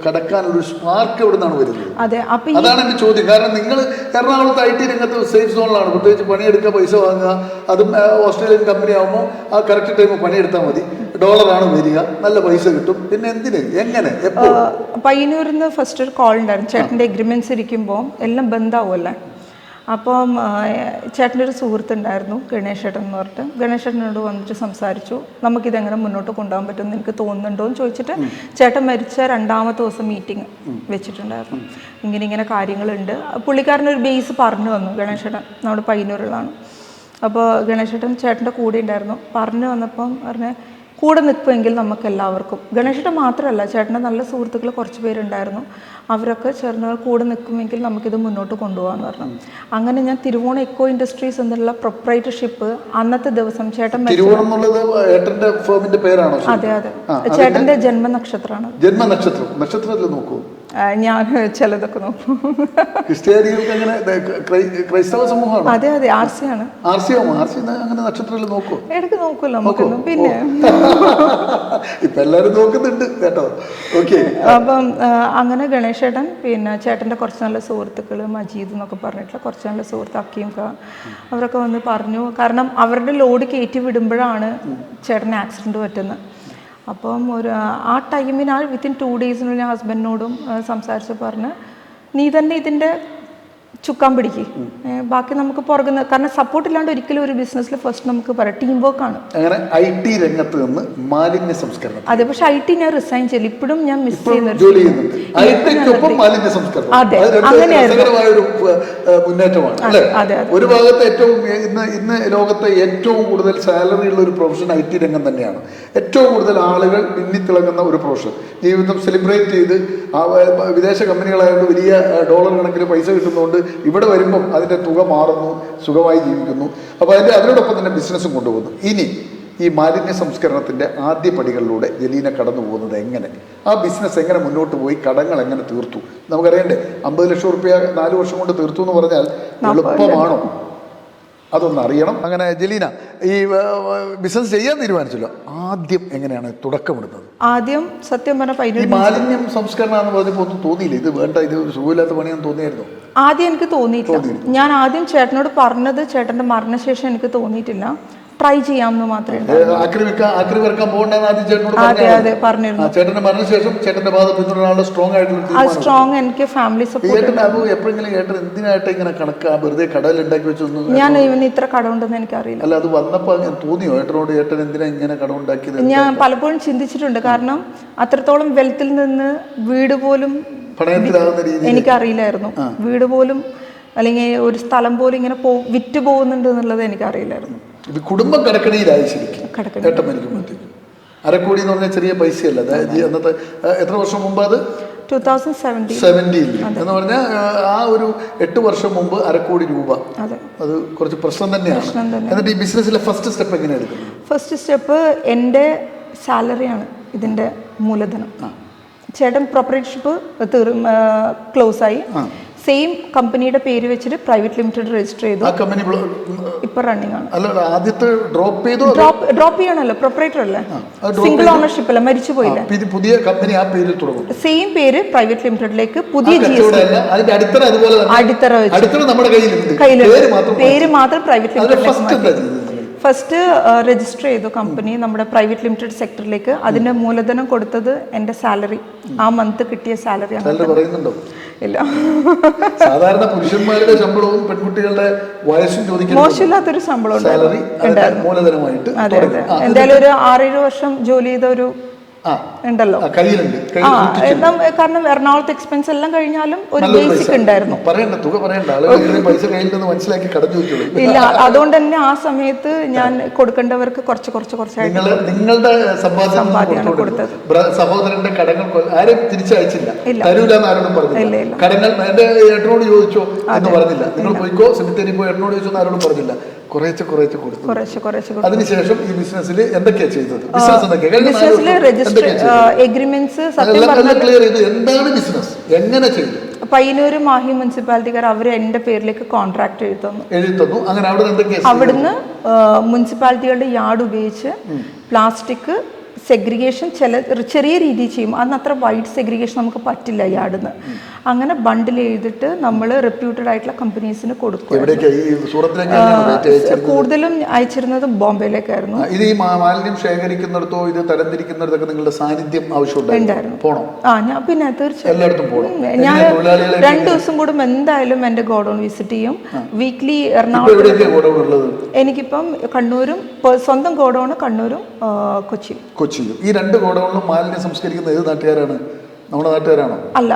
കടക്കാനൊരു സ്പാർക്ക് എവിടെ നിന്നാണ് വരുന്നത്? അതെ, അതാണ് എൻ്റെ ചോദ്യം. കാരണം നിങ്ങൾ എറണാകുളത്ത് IT രംഗത്ത് സേഫ് സോണിലാണ്, പ്രത്യേകിച്ച് പണിയെടുക്കുക, പൈസ വാങ്ങുക. അതും ഓസ്ട്രേലിയൻ കമ്പനി ആകുമ്പോൾ ആ കറക്റ്റ് ടൈം പണിയെടുത്താൽ മതി, ഡോളറാണ് വരിക, നല്ല പൈസ കിട്ടും. പിന്നെ എന്തിന്, എങ്ങനെ, എപ്പോൾ? പയ്യന്നൂരിൽ നിന്ന് ഫസ്റ്റ് ഒരു കോൾ ഉണ്ടായിരുന്നു. ചേട്ടൻ്റെ എഗ്രിമെന്റ്സ് ഇരിക്കുമ്പോൾ എല്ലാം ബന്ധാവുമല്ലേ. അപ്പം ചേട്ടൻ്റെ ഒരു സുഹൃത്തുണ്ടായിരുന്നു ഗണേശേട്ടൻ എന്ന് പറഞ്ഞിട്ട്, ഗണേശേട്ടനോട് വന്നിട്ട് സംസാരിച്ചു. നമുക്കിതെങ്ങനെ മുന്നോട്ട് കൊണ്ടുപോകാൻ പറ്റുമെന്ന് എനിക്ക് തോന്നുന്നുണ്ടോ എന്ന് ചോദിച്ചിട്ട് ചേട്ടൻ മരിച്ച 2ാമത്തെ ദിവസം മീറ്റിംഗ് വെച്ചിട്ടുണ്ടായിരുന്നു. ഇങ്ങനെ കാര്യങ്ങളുണ്ട്. പുള്ളിക്കാരനൊരു ബേസ് പറഞ്ഞു വന്നു. ഗണേശേട്ടൻ നമ്മുടെ പയ്യന്നൂരിലാണ്. അപ്പോൾ ഗണേശേട്ടൻ ചേട്ടൻ്റെ കൂടെ ഉണ്ടായിരുന്നു. പറഞ്ഞു വന്നപ്പം പറഞ്ഞ കൂടെ നിൽക്കുമെങ്കിൽ നമുക്ക് എല്ലാവർക്കും, ഗണേശേട്ടൻ മാത്രമല്ല ചേട്ടൻ്റെ നല്ല സുഹൃത്തുക്കൾ കുറച്ച് പേരുണ്ടായിരുന്നു, അവരൊക്കെ ചേർന്ന് കൂടെ നിൽക്കുമെങ്കിൽ നമുക്കിത് മുന്നോട്ട് കൊണ്ടുപോകാമെന്ന് പറഞ്ഞു. അങ്ങനെ ഞാൻ തിരുവോണം എക്കോ ഇൻഡസ്ട്രീസ് എന്നുള്ള പ്രൊപ്രൈറ്റർഷിപ്പ് അന്നത്തെ ദിവസം ചേട്ടൻ അതെ ചേട്ടൻ്റെ ജന്മനക്ഷത്രമാണ്. നക്ഷത്രം നോക്കൂ. ഞാൻ ചിലതൊക്കെ നോക്കും. ക്രിസ്ത്യാനികൾക്ക് അങ്ങനെ ക്രൈസ്തവ സമൂഹമാണ്. അതെ RC ആണ്. അങ്ങനെ നക്ഷത്രത്തിൽ നോക്കൂ. ഇടയ്ക്ക് നോക്കുമല്ലോ നമുക്കൊന്നും. പിന്നെ ഇപ്പൊ എല്ലാരും നോക്കുന്നുണ്ട് കേട്ടോ. ഓക്കെ. അപ്പം അങ്ങനെ ഗണേശേട്ടൻ പിന്നെ ചേട്ടൻ്റെ കുറച്ച് നല്ല സുഹൃത്തുക്കൾ മജീദ് എന്നൊക്കെ പറഞ്ഞിട്ടുള്ള കുറച്ച് നല്ല സുഹൃത്ത് അക്കീംക അവരൊക്കെ വന്ന് പറഞ്ഞു. കാരണം അവരുടെ ലോഡ് കയറ്റി വിടുമ്പോഴാണ് ചേട്ടന് ആക്സിഡൻറ്റ് പറ്റുന്നത്. അപ്പം ആ ടൈമിന് വിത്തിൻ 2 ഡേയ്സിനുള്ളിൽ ഞാൻ ഹസ്ബൻഡിനോടും സംസാരിച്ച് പറഞ്ഞ് നീ തന്നെ ഇതിൻ്റെ ചുക്കാൻ പിടിക്കും, ബാക്കി നമുക്ക് പുറകുന്ന, കാരണം സപ്പോർട്ട് ഇല്ലാണ്ട് ഒരിക്കലും ഒരു ബിസിനസ്സിൽ ഫസ്റ്റ് നമുക്ക് പറയാം ടീം വർക്ക് ആണ്. അങ്ങനെ IT രംഗത്ത് നിന്ന് മാലിന്യ സംസ്കരണം. അതെ, പക്ഷെ IT ഞാൻ റിസൈൻ ചെയ്യില്ല, ഇപ്പോഴും ഞാൻ മിസ് ചെയ്യുന്നുണ്ട്. അതെ, അങ്ങനെയായിരുന്നു. ഒരു ഭാഗത്ത് ഇന്ന് ലോകത്തെ ഏറ്റവും കൂടുതൽ സാലറി ഉള്ള ഒരു പ്രൊഫഷൻ IT രംഗം തന്നെയാണ്. ഏറ്റവും കൂടുതൽ ആളുകൾ പിന്നിത്തിളങ്ങുന്ന ഒരു പ്രൊഫഷൻ. ജീവിതം സെലിബ്രേറ്റ് ചെയ്ത് വിദേശ കമ്പനികളായതുകൊണ്ട് വലിയ ഡോളർ കണക്കിന് പൈസ കിട്ടുന്നതുകൊണ്ട് ഇവിടെ വരുമ്പം അതിൻ്റെ തുക മാറുന്നു, സുഖമായി ജീവിക്കുന്നു. അപ്പോൾ അതിനോടൊപ്പം തന്നെ ബിസിനസ്സും കൊണ്ടുപോകുന്നു. ഇനി ഈ മാലിന്യ സംസ്കരണത്തിൻ്റെ ആദ്യ പടികളിലൂടെ ജലീന കടന്നു പോകുന്നത് എങ്ങനെ, ആ ബിസിനസ് എങ്ങനെ മുന്നോട്ട് പോയി, കടങ്ങൾ എങ്ങനെ തീർത്തു? നമുക്കറിയണ്ടേ, 50 ലക്ഷം റുപ്യ 4 വർഷം കൊണ്ട് തീർത്തു എന്ന് പറഞ്ഞാൽ എളുപ്പമാണോ? അതൊന്ന് അറിയണം. അങ്ങനെ ജലീന ഈ ബിസിനസ് ചെയ്യാൻ തീരുമാനിച്ചല്ലോ, ആദ്യം എങ്ങനെയാണ് തുടക്കമിടുന്നത്? ആദ്യം സത്യം പറഞ്ഞ മാലിന്യം സംസ്കരണം എന്ന് പറഞ്ഞപ്പോൾ ഒന്നും തോന്നിയില്ല, ഇത് വേണ്ട, ഇത് സുഖമില്ലാത്ത പണിയാന്ന് തോന്നിയായിരുന്നു? ആദ്യം എനിക്ക് തോന്നിയിട്ടില്ല. ഞാൻ ആദ്യം ചേട്ടനോട് പറഞ്ഞത് ചേട്ടൻ്റെ മരണശേഷം എനിക്ക് തോന്നിയിട്ടില്ല, ട്രൈ ചെയ്യാമെന്ന് മാത്രമേ. ചേട്ടന്റെ മരണശേഷം ചേട്ടന്റെ ഭാഗത്ത് പിന്തുടരാനുള്ള സ്ട്രോങ് എനിക്ക് ഫാമിലി സപ്പോർട്ട്. എപ്പോഴെങ്കിലും ഏട്ടൻ എന്തിനായിട്ട് ഇങ്ങനെ കണക്കാ വെറുതെ കടയിൽ ഉണ്ടാക്കി വെച്ചൊന്നും? ഞാൻ ഇവന് ഇത്ര കടമുണ്ടെന്ന് എനിക്കറിയില്ല. അല്ല, അത് വന്നപ്പോ തോന്നിയോ ഏട്ടനോട്, ഏട്ടൻ എന്തിനാ ഇങ്ങനെ കടമുണ്ടാക്കിയത്? ഞാൻ പലപ്പോഴും ചിന്തിച്ചിട്ടുണ്ട്. കാരണം അത്രത്തോളം വെൽത്തിൽ നിന്ന് വീട് പോലും എനിക്കറിയില്ലായിരുന്നു. വീട് പോലും അല്ലെങ്കിൽ ഒരു സ്ഥലം പോലും ഇങ്ങനെ വിറ്റ് പോകുന്നുണ്ട് എന്നുള്ളത് എനിക്കറിയില്ലായിരുന്നു. ഇത് കുടുംബം കടക്കണിയിലായി ശരിക്കും ഏട്ടൻ മരിക്കുമ്പോഴത്തേക്കും. 1/2 കോടി എന്ന് പറഞ്ഞാൽ ചെറിയ പൈസയല്ല. അതായത് അന്നത്തെ എത്ര വർഷം മുമ്പ് അത് 2017 എന്ന് പറഞ്ഞാൽ ആ ഒരു 8 വർഷം മുമ്പ് 1/2 കോടി രൂപ. അത് കുറച്ച് പ്രശ്നം തന്നെയാണ്. എന്നിട്ട് ഈ ബിസിനസ്സിലെ ഫസ്റ്റ് സ്റ്റെപ്പ് എങ്ങനെയാണ് എടുക്കുന്നത്? ഫസ്റ്റ് സ്റ്റെപ്പ് എൻ്റെ സാലറിയാണ് ഇതിൻ്റെ മൂലധനം. ചേട്ടൻ പ്രൊപ്പറേറ്റർഷിപ്പ് ക്ലോസ് ആയി. സെയിം കമ്പനിയുടെ പേര് വെച്ചിട്ട് പ്രൈവറ്റ് ലിമിറ്റഡ് രജിസ്റ്റർ ചെയ്തു. ഇപ്പൊ റണ്ണിംഗ് ആണ്. ഡ്രോപ്പ് ചെയ്യാണല്ലോ, പ്രൊപ്പറേറ്റർ അല്ലേ, സിംഗിൾ ഓണർഷിപ്പ് അല്ല, മരിച്ചു പോയില്ല. പുതിയ കമ്പനി ആ പേരിൽ തുടങ്ങും. സെയിം പേര് പ്രൈവറ്റ് ലിമിറ്റഡിലേക്ക് പുതിയ അടിത്തറ പേര് മാത്രം പ്രൈവറ്റ് ലിമിറ്റഡ്. ഫസ്റ്റ് രജിസ്റ്റർ ചെയ്തു കമ്പനി നമ്മുടെ പ്രൈവറ്റ് ലിമിറ്റഡ് സെക്ടറിലേക്ക്. അതിന്റെ മൂലധനം കൊടുത്തത് എൻ്റെ സാലറി, ആ മന്ത് കിട്ടിയ സാലറിയാണ്. ഇല്ല, സാധാരണ പുരുഷന്മാരുടെ ശമ്പളവും പെൺകുട്ടികളുടെ വയസ്സും ചോദിക്കുന്നത് മോശമില്ലാത്തൊരു ശമ്പളം മൂലധനമായിട്ട്. അതെ അതെ, എന്തായാലും ഒരു 6-7 വർഷം ജോലി ചെയ്ത ഒരു ഉണ്ടല്ലോ കാരണം എറണാകുളത്ത് എക്സ്പെൻസ് എല്ലാം കഴിഞ്ഞാലും ഒരു ബേസിക് ഉണ്ടായിരുന്നു. ഇല്ല, അതുകൊണ്ട് തന്നെ ആ സമയത്ത് ഞാൻ കൊടുക്കേണ്ടവർക്ക് കുറച്ചായിട്ട് സമ്പാദ്യമാണ് കൊടുത്തത്. സഹോദരന്റെ കടങ്ങൾ ആരും തിരിച്ചയച്ചില്ല, കടങ്ങൾ എന്റെ ഏട്ടനോട് ചോദിച്ചോ എന്ന് പറഞ്ഞില്ല. നിങ്ങൾ പോയിക്കോ സെമിത്തേരി പോയി ഏട്ടനോട് ചോദിച്ചോ എന്ന് ആരോടും പറഞ്ഞില്ല. കുറേശ്ശെ കൊടുത്തു. അതിനുശേഷം ഈ ബിസിനസ്സിൽ എന്തൊക്കെയാ ചെയ്തത്? ബിസിനസ്സിൽ എഗ്രിമെന്റ്സ് എന്താണ് ബിസിനസ്, എങ്ങനെ ചെയ്തു? പയ്യന്നൂർ മാഹി മുനിസിപ്പാലിറ്റിക്കാർ അവർ എൻ്റെ പേരിലേക്ക് കോൺട്രാക്ട് എഴുതുന്നു. അങ്ങനെ അവിടുന്ന് മുനിസിപ്പാലിറ്റികളുടെ യാർഡ് ഉപയോഗിച്ച് പ്ലാസ്റ്റിക് സെഗ്രിഗേഷൻ ചെറിയ രീതിയിൽ ചെയ്യും. അന്ന് അത്ര വൈഡ് സെഗ്രിഗേഷൻ നമുക്ക് പറ്റില്ല യാർഡിന്ന്. അങ്ങനെ ബണ്ടിൽ ചെയ്തിട്ട് നമ്മൾ റെപ്യൂട്ടഡ് ആയിട്ടുള്ള കമ്പനീസിന് കൊടുക്കും. കൂടുതലും അയച്ചിരുന്നത് ബോംബെയിലേക്കായിരുന്നു. ഇത് ഈ മാലിന്യം ശേഖരിക്കുന്നിടത്തോ ഇത് തരംതിരിക്കുന്നിടത്തൊക്കെ നിങ്ങളുടെ സാന്നിധ്യം ആവശ്യമുണ്ടായിരുന്നു. ഞാൻ പിന്നെ തീർച്ചയായും ഞാൻ 2 ദിവസം കൂടും എന്തായാലും എൻ്റെ ഗോഡൗൺ വിസിറ്റ് ചെയ്യും. വീക്ക്ലി എറണാകുളത്ത് എനിക്കിപ്പം കണ്ണൂരും സ്വന്തം ഗോഡൗണ് കണ്ണൂരും കൊച്ചിയും. ഈ 2 ഗോഡൗണിലും മാലിന്യം സംസ്കരിക്കുന്ന ഏത് നാട്ടുകാരാണ്? നമ്മുടെ നാട്ടുകാരാണോ? അല്ല,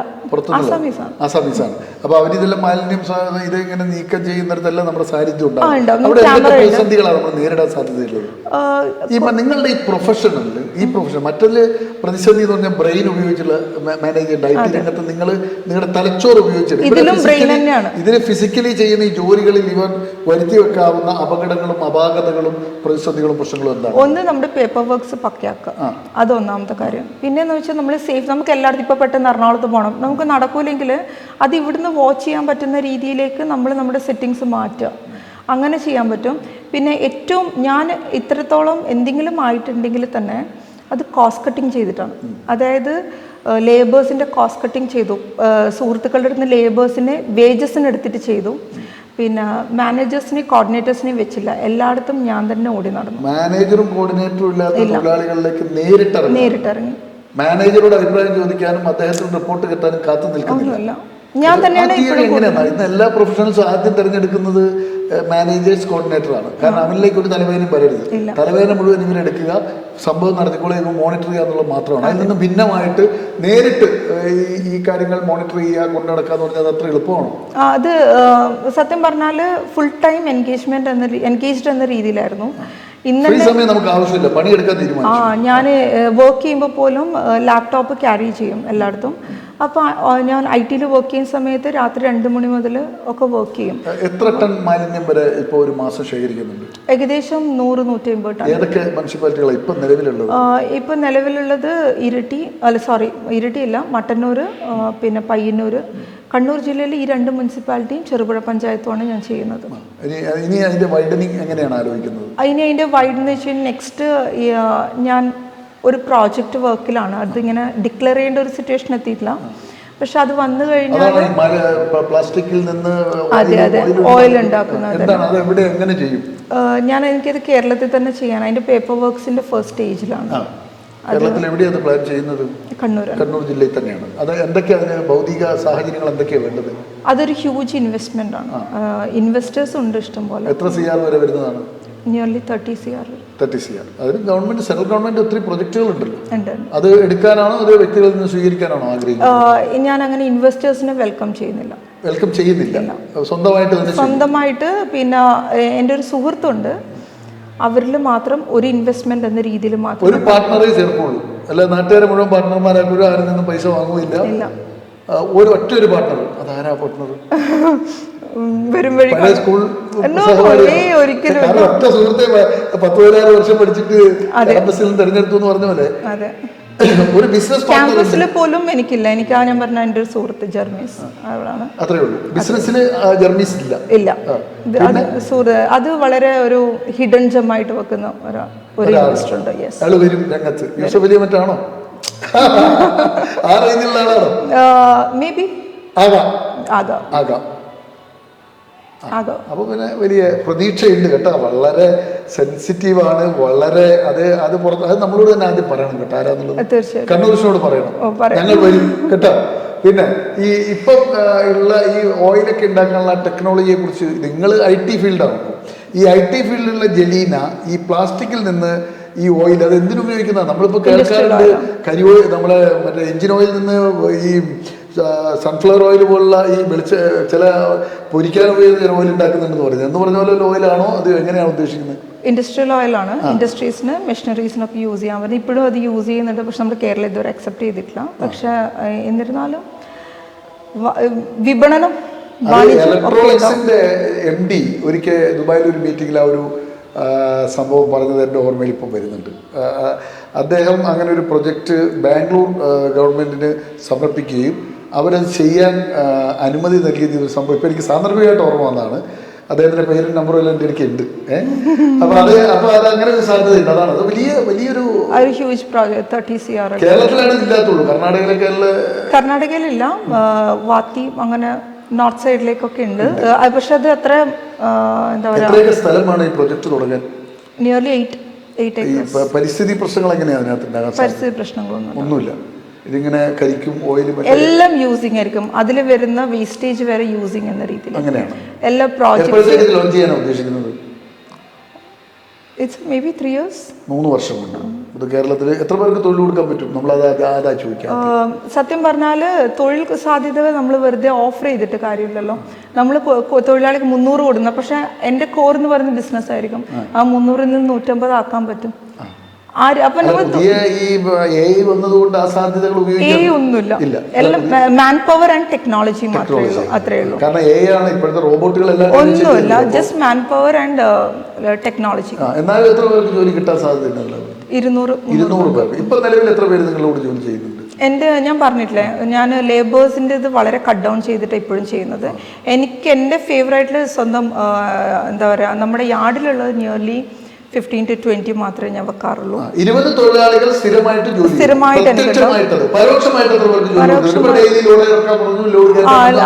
ആസാമീസാണ്. അപ്പൊ അവരിതെല്ലാം മാലിന്യം ഇതെങ്ങനെ നീക്കം ചെയ്യുന്നിടത്തെല്ലാം നമ്മുടെ സാന്നിധ്യം ഉണ്ടാവും. അവിടെ പ്രതിസന്ധികളാണ് നമ്മൾ നേരിടാൻ സാധ്യതയുള്ളത്. നിങ്ങളുടെ ഈ പ്രൊഫഷൻ മറ്റൊരു പ്രതിസന്ധി എന്ന് പറഞ്ഞാൽ ബ്രെയിൻ ഉപയോഗിച്ചുള്ള മാനേജ്മെന്റ്, IT രംഗത്ത് നിങ്ങൾ നിങ്ങളുടെ തലച്ചോറ് ഉപയോഗിച്ചിട്ട് ഇതിന് ഫിസിക്കലി ചെയ്യുന്ന ഈ ജോലികളിൽ ഇവർ വരുത്തി വെക്കാവുന്ന അപകടങ്ങളും അപാകതകളും പ്രതിസന്ധികളും പ്രശ്നങ്ങളും എന്താണ്? ഒന്ന്, നമ്മുടെ പേപ്പർ വർക്ക്സ് പക്കയാക്കുക, അത് ഒന്നാമത്തെ കാര്യം. പിന്നെന്ന് വെച്ചാൽ നമ്മൾ സേഫ്, നമുക്ക് എല്ലായിടത്തും ഇപ്പോൾ പെട്ടെന്ന് എറണാകുളത്ത് പോകണം, നമുക്ക് നടക്കൂലെങ്കിൽ അത് ഇവിടുന്ന് വാച്ച് ചെയ്യാൻ പറ്റുന്ന രീതിയിലേക്ക് നമ്മൾ നമ്മുടെ സെറ്റിങ്സ് മാറ്റുക, അങ്ങനെ ചെയ്യാൻ പറ്റും. പിന്നെ ഏറ്റവും ഞാൻ ഇത്രത്തോളം എന്തെങ്കിലും ആയിട്ടുണ്ടെങ്കിൽ തന്നെ അത് കോസ്റ്റ് കട്ടിങ് ചെയ്തിട്ടാണ്. അതായത് ലേബേഴ്സിൻ്റെ കോസ്റ്റ് കട്ടിങ് ചെയ്തു, സുഹൃത്തുക്കളുടെ അടുത്ത് ലേബേഴ്സിനെ വേജസിന് എടുത്തിട്ട് ചെയ്തു. പിന്നെ മാനേജേഴ്സിനെ കോർഡിനേറ്റേഴ്സിനെ വെച്ചില്ല, എല്ലായിടത്തും ഞാൻ തന്നെ ഓടി നടന്നു. മാനേജറും കോർഡിനേറ്ററും ഇല്ലാത്ത തൊഴിലാളികളിലേക്ക് നേരിട്ടിറങ്ങി മാനേജറോട് അഭിപ്രായം ചോദിക്കാനും അദ്ദേഹത്തിന് റിപ്പോർട്ട് കിട്ടാനും കാത്തു നിൽക്കുന്നില്ല. ഞാൻ തന്നെയാണ് ഇന്ന് എല്ലാ പ്രൊഫഷണൽസും ആദ്യം തിരഞ്ഞെടുക്കുന്നത് മാനേജേഴ്സ് കോർഡിനേറ്ററാണ്. കാരണം അവനിലേക്ക് ഒരു തലവേദനയും വരരുത്, തലവേദന മുഴുവൻ ഇവരെടുക്കുക, സംഭവം നടത്തിക്കോളെ ഇവ മോണിറ്റർ ചെയ്യുക എന്നുള്ളത് മാത്രമാണ്. അതിൽ നിന്നും ഭിന്നമായിട്ട് നേരിട്ട് ഈ കാര്യങ്ങൾ മോണിറ്റർ ചെയ്യുക, കൊണ്ടു നടക്കുക എന്ന് പറഞ്ഞാൽ അത് അത്ര എളുപ്പമാണ്. അത് സത്യം പറഞ്ഞാൽ ഫുൾ ടൈം എൻഗേജ്ഡ് എന്ന രീതിയിലായിരുന്നു. നമുക്ക് ആവശ്യമില്ല, പണിയെടുക്കാൻ തീരുമാനിച്ചു. ഞാൻ വർക്ക് ചെയ്യുമ്പോൾ പോലും ലാപ്ടോപ്പ് ക്യാരി ചെയ്യും എല്ലായിടത്തും. അപ്പോൾ ഞാൻ IT വർക്ക് ചെയ്യുന്ന സമയത്ത് രാത്രി 2 മണി മുതൽ ഒക്കെ വർക്ക് ചെയ്യും. എത്ര ടൺ മാലിന്യം വരെ ഇപ്പോൾ ഒരു മാസം ശേഖരിക്കുന്നുണ്ട്? ഏകദേശം 100-150 ടൺ. ഏതൊക്കെ മുനിസിപ്പാലിറ്റികളാണ് ഇപ്പം നിലവിലുള്ളത്? ഇപ്പം നിലവിലുള്ളത് ഇരിട്ടിയില്ല, മട്ടന്നൂർ, പിന്നെ പയ്യന്നൂർ, കണ്ണൂർ ജില്ലയിൽ ഈ 2 മുനിസിപ്പാലിറ്റിയും ചെറുപുഴ പഞ്ചായത്തുമാണ് ഞാൻ ചെയ്യുന്നത്. ഇനി അതിന്റെ വൈഡനിങ് എങ്ങനെയാണ് ആലോചിക്കുന്നത്? അതിന്റെ വൈഡൻ എന്ന് വെച്ചാൽ നെക്സ്റ്റ് ഞാൻ ഒരു പ്രോജക്റ്റ് വർക്കിലാണ്. അതിങ്ങനെ ഡിക്ലെയർ ചെയ്യേണ്ട ഒരു സിറ്റുവേഷൻ എത്തിയിട്ടില്ല. പക്ഷെ അത് വന്നു കഴിഞ്ഞാൽ പ്ലാസ്റ്റിക്കിൽ നിന്ന് ഓയിൽ ഉണ്ടാക്കുന്നത് എനിക്കത് കേരളത്തിൽ തന്നെ ചെയ്യാൻ അതിന്റെ പേപ്പർ വർക്ക്സിന്റെ ഫസ്റ്റ് സ്റ്റേജിലാണ്. കേരളത്തിൽ എവിടെയാണ് പ്ലാൻ ചെയ്യുന്നത്? കണ്ണൂർ ജില്ലയിൽ തന്നെയാണ്. അത് എന്തൊക്കെയാണ് ഭൗതിക സാഹചര്യങ്ങൾ എന്തൊക്കെയാണ് വേണ്ടത്? അതൊരു ഹ്യൂജ് ഇൻവെസ്റ്റ്മെന്റ് ആണ്. ഇൻവെസ്റ്റേഴ്സ് ഉണ്ട് ഇഷ്ടം പോലെ. എത്ര CR വരെ വരുന്നതാണ്? Nearly 30 CR. അതിന് ഗവൺമെന്റ്, സെൻട്രൽ ഗവൺമെന്റ് ഒത്തിരി പ്രൊജക്ടുകൾ ഉണ്ടല്ലോ. അത് എടുക്കാനാണോ അതോ വ്യക്തികളിൽ നിന്ന് സ്വീകരിക്കാനാണോ ആഗ്രഹിക്കുന്നത്? ഞാൻ അങ്ങനെ ഇൻവെസ്റ്റേഴ്സിനെ വെൽക്കം ചെയ്യുന്നില്ല. സ്വന്തമായിട്ട് പിന്നെ എൻ്റെ ഒരു സുഹൃത്തുണ്ട്, അവരിൽ മാത്രം ഒരു ഇൻവെസ്റ്റ്മെന്റ് എന്ന രീതിയിൽ മാത്രം ഒരു പാർട്ട്ണറെ ചേർക്കുള്ളൂ, അല്ല നാട്ടുകാരെ മുഴുവൻ പാർട്ട്ണർമാരാക്കും, ആരിൽ നിന്നും പൈസ വാങ്ങുകയില്ല. ഒരു ഒറ്റ പാർട്ട്ണർ, അതാരാ പാർട്ട്ണർ? ഒറ്റ സുഹൃത്തെ 10-15 വർഷം പഠിച്ചിട്ട് ക്യാമ്പസിൽ തെരഞ്ഞെടുത്തു എന്ന് പറഞ്ഞ പോലെ ഒരു ബിസിനസ് ക്യാമ്പസിൽ പോലും എനിക്കില്ല. എനിക്ക് ഞാൻ പറഞ്ഞ എൻ്റെ ഒരു സുഹൃത്ത് ജർമീസ്, അവളാണ്. അത്രേ ഉള്ളൂ. ബിസിനസ്സിൽ ജർമീസ് ഇല്ല. അത് വളരെ ഒരു ഹിഡൻ ജം ആയിട്ട് വെക്കുന്ന ഒരു ഇൻവെസ്റ്റർ ഉണ്ട്. അയാൾ വരും രംഗത്ത്. യൂസഫ് അലി മറ്റാണോ? ആ റേഞ്ചിലുള്ള ആളാണോ? മേ ബി ആകാം. അപ്പൊ പിന്നെ വലിയ പ്രതീക്ഷയുണ്ട് കേട്ടോ. വളരെ സെൻസിറ്റീവാണ്, വളരെ അത് പുറത്ത് അത് നമ്മളോട് തന്നെ ആദ്യം പറയണം കേട്ടോ, ആരാന്നുള്ളത് കണ്ണൂരിനോട് പറയണം. ഞങ്ങൾ വരും കേട്ടോ. പിന്നെ ഇപ്പം ഉള്ള ഈ ഓയിലൊക്കെ ഉണ്ടാക്കാനുള്ള ടെക്നോളജിയെ കുറിച്ച് നിങ്ങൾ IT ഫീൽഡാണ്. ഈ IT ഫീൽഡിലുള്ള ജലീന ഈ പ്ലാസ്റ്റിക്കിൽ നിന്ന് ഈ ഓയിൽ അത് എന്തിനുപയോഗിക്കുന്ന നമ്മളിപ്പോൾ കേൾക്കാറുണ്ട്. കരി ഓയിൽ, നമ്മളെ മറ്റേ എഞ്ചിൻ ഓയിൽ നിന്ന് ഈ സൺഫ്ലവർ ഓയിൽ പോലുള്ള ഈ ചില പൊരിക്കാൻ ഉപയോഗിക്കുന്ന ഓയിൽ ഉണ്ടാക്കുന്നുണ്ടെന്ന് പറയുന്നത്. എന്ന് പറഞ്ഞ പോലെ ഓയിലാണോ അത്? എങ്ങനെയാണ് ഉദ്ദേശിക്കുന്നത്? ഇൻഡസ്ട്രിയൽ ഓയിലാണ്. ഇൻഡസ്ട്രീസിന് മെഷീനറീസിനൊക്കെ യൂസ് ചെയ്യാൻ പറ്റും. ഇപ്പോഴും അത് യൂസ് ചെയ്യുന്നുണ്ട്. പക്ഷെ നമ്മുടെ കേരളം ഇതുവരെ അക്സെപ്റ്റ് ചെയ്തിട്ടില്ല. പക്ഷെ എന്നിരുന്നാലും വിപണനം ഇലക്ട്രോണിക്സിന്റെ MD ഒരിക്കൽ ദുബായിൽ ഒരു മീറ്റിംഗിൽ ആ ഒരു സംഭവം പറഞ്ഞത് എൻ്റെ ഓർമ്മയിൽ ഇപ്പം വരുന്നുണ്ട്. അദ്ദേഹം അങ്ങനെ ഒരു പ്രൊജക്റ്റ് ബാംഗ്ലൂർ ഗവൺമെൻറ്റിന് സമർപ്പിക്കുകയും അവരത് ചെയ്യാൻ അനുമതി നൽകിയ ഒരു സംഭവം ഇപ്പം എനിക്ക് സാന്ദർഭികമായിട്ട് ഓർമ്മ വന്നതാണ്. അദ്ദേഹത്തിൻ്റെ പേരും നമ്പറും എല്ലാം എൻ്റെ എനിക്ക് ഉണ്ട്. അപ്പോൾ അത് അങ്ങനെ ഒരു സാധ്യതയുണ്ട്. അതാണ് അത് വലിയൊരു ഹ്യൂജ് പ്രോജക്റ്റ്. 30 CR കേരളത്തിലാണ് ഇല്ലാത്തുള്ളൂ. കർണാടകയിലില്ല. വാത്തി അങ്ങനെ നോർത്ത് സൈഡിലേക്കൊക്കെ ഉണ്ട്. പക്ഷെ അത് അത്ര എന്താ പറയുക, സ്ഥലമാണ് ഈ പ്രൊജക്ട് തുടങ്ങാൻ? Nearly 8 acres. പരിസ്ഥിതി പ്രശ്നങ്ങൾ എങ്ങനെയാണ് അതിനകത്ത്? പരിസ്ഥിതി പ്രശ്നങ്ങളൊന്നുമില്ല. ഇതിങ്ങനെ കരിക്കും ഓയിലും എല്ലാം യൂസിങ് ആയിരിക്കും. അതിൽ വരുന്ന വേസ്റ്റേജ് വരെ യൂസിങ് എന്ന രീതിയിൽ അങ്ങനെയാണ് എല്ലാ പ്രോജക്റ്റ് ലോഞ്ച് ചെയ്യാൻ ഉദ്ദേശിക്കുന്നത്. It's may be 3 years. 3 വർഷം കൊണ്ട് ഇത് കേരളത്തിൽ എത്ര പേർക്ക് തൊഴിൽ കൊടുക്കാൻ പറ്റും? നമ്മളത് അതാ ചോദിക്കാം. സത്യം പറഞ്ഞാൽ തൊഴിൽ സാധ്യത നമ്മൾ വെറുതെ ഓഫർ ചെയ്തിട്ട് കാര്യമില്ലല്ലോ. നമ്മൾ തൊഴിലാളിക്ക് 300 കൊടുക്കുന്ന, പക്ഷെ എൻ്റെ കോർ എന്ന് പറയുന്ന ബിസിനസ് ആയിരിക്കും. ആ 300-ൽ നിന്ന് 150 ആക്കാൻ പറ്റും. ഒന്നുമില്ല. എല്ലാം മാൻ പവർ ആൻഡ് ടെക്നോളജി മാത്രമേ ഉള്ളൂ. അത്രേ ഉള്ളൂ. ഒന്നുമില്ല, just man power and technology. 200 പേർ. ഇപ്പൊ നിലവിൽ എത്ര പേര് നിങ്ങളോട് ജോലി ചെയ്യുന്നുണ്ട്? ഞാൻ പറഞ്ഞിട്ടില്ലേ, ഞാൻ ലേബേഴ്സിൻ്റെ ഇത് വളരെ കട്ട് ഡൗൺ ചെയ്തിട്ട് ഇപ്പോഴും ചെയ്യുന്നത്. എൻ്റെ ഫേവറേറ്റിൽ സ്വന്തം എന്താ പറയുക, നമ്മുടെ യാർഡിലുള്ളത് നിയർലി 15 to 20 മാത്രമേ ഞാൻ വെക്കാറുള്ളൂ. 20 തൊഴിലാളികൾ സ്ഥിരമായിട്ട്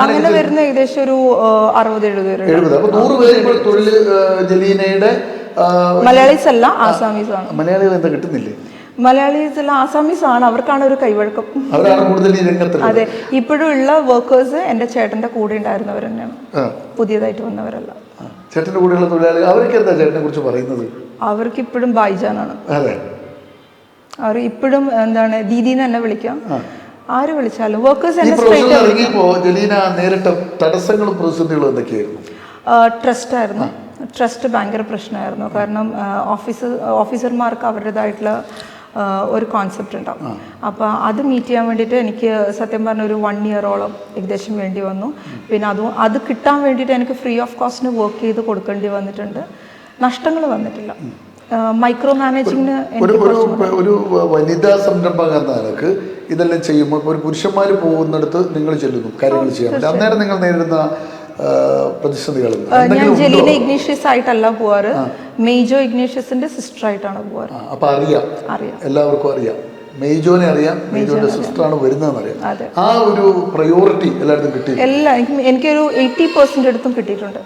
അങ്ങനെ വരുന്ന ഏകദേശം ഒരു 60-70 പേര്. മലയാളീസ് അല്ല, ആസാമീസ് ആണ്. മലയാളികൾ എന്താ കിട്ടുന്നില്ലേ? മലയാളീസ് അല്ല, ആസാമീസ് ആണ്. അവർക്കാണ് ഒരു കൈവഴക്കം. അതെ, ഇപ്പോഴും ഉള്ള വർക്കേഴ്സ് എൻ്റെ ചേട്ടൻ്റെ കൂടെ ഉണ്ടായിരുന്നവർ തന്നെയാണ്, പുതിയതായിട്ട് വന്നവരല്ല. ചേട്ടൻ്റെ കൂടെയുള്ള തൊഴിലാളികൾ അവർക്ക് എന്താ ചേട്ടനെ കുറിച്ച് പറയുന്നത്? അവർക്ക് ഇപ്പോഴും ബായിജാനാണ്. അവർ ഇപ്പോഴും എന്താണ് ദീദീന്ന് തന്നെ വിളിക്കാം. ആര് വിളിച്ചാലും വർക്കേഴ്സ് നേരിട്ട തടസ്സങ്ങളും പ്രതിസന്ധികളും എന്തൊക്കെയായിരുന്നു? ട്രസ്റ്റ് ആയിരുന്നു. ട്രസ്റ്റ് ഭയങ്കര പ്രശ്നമായിരുന്നു. കാരണം ഓഫീസർമാർക്ക് അവരുടേതായിട്ടുള്ള ഒരു കോൺസെപ്റ്റ് ഉണ്ടാവും. അപ്പോൾ അത് മീറ്റ് ചെയ്യാൻ വേണ്ടിയിട്ട് എനിക്ക് സത്യം പറഞ്ഞ ഒരു 1 year-ഓളം ഏകദേശം വേണ്ടി വന്നു. പിന്നെ അത് കിട്ടാൻ വേണ്ടിയിട്ട് എനിക്ക് ഫ്രീ ഓഫ് കോസ്റ്റിന് വർക്ക് ചെയ്ത് കൊടുക്കേണ്ടി വന്നിട്ടുണ്ട്. നഷ്ടങ്ങൾ വന്നിട്ടില്ല. മൈക്രോ മാനേജിങ്ങിന് ഒരു വനിതാ സംരംഭകർക്ക് ഇതെല്ലാം ചെയ്യുമ്പോൾ ഒരു പുരുഷന്മാർ പോകുന്നിടത്ത് നിങ്ങൾ ചെല്ലുന്നു കാര്യങ്ങൾ ചെയ്യാൻ, അന്നേരം നിങ്ങൾ നേരിടുന്ന പ്രതിസന്ധികൾ? ഞാൻ ജലീന ഇഗ്നീഷ്യസ് ആയിട്ടല്ല പോവാറ്, മെയ്ജോ ഇഗ്നീഷ്യസിന്റെ സിസ്റ്റർ ആയിട്ടാണ് പോവാറ്. അപ്പൊ അറിയാം, എല്ലാവർക്കും അറിയാം, മെയ്ജോനെ അറിയാം, മെയ്ജോന്റെ സിസ്റ്ററാണ് വരുന്നതെന്ന് അറിയാം. ആ ഒരു പ്രയോറിറ്റി എല്ലായിടത്തും കിട്ടി. എനിക്കൊരു 80% അടുത്തും കിട്ടിയിട്ടുണ്ട്.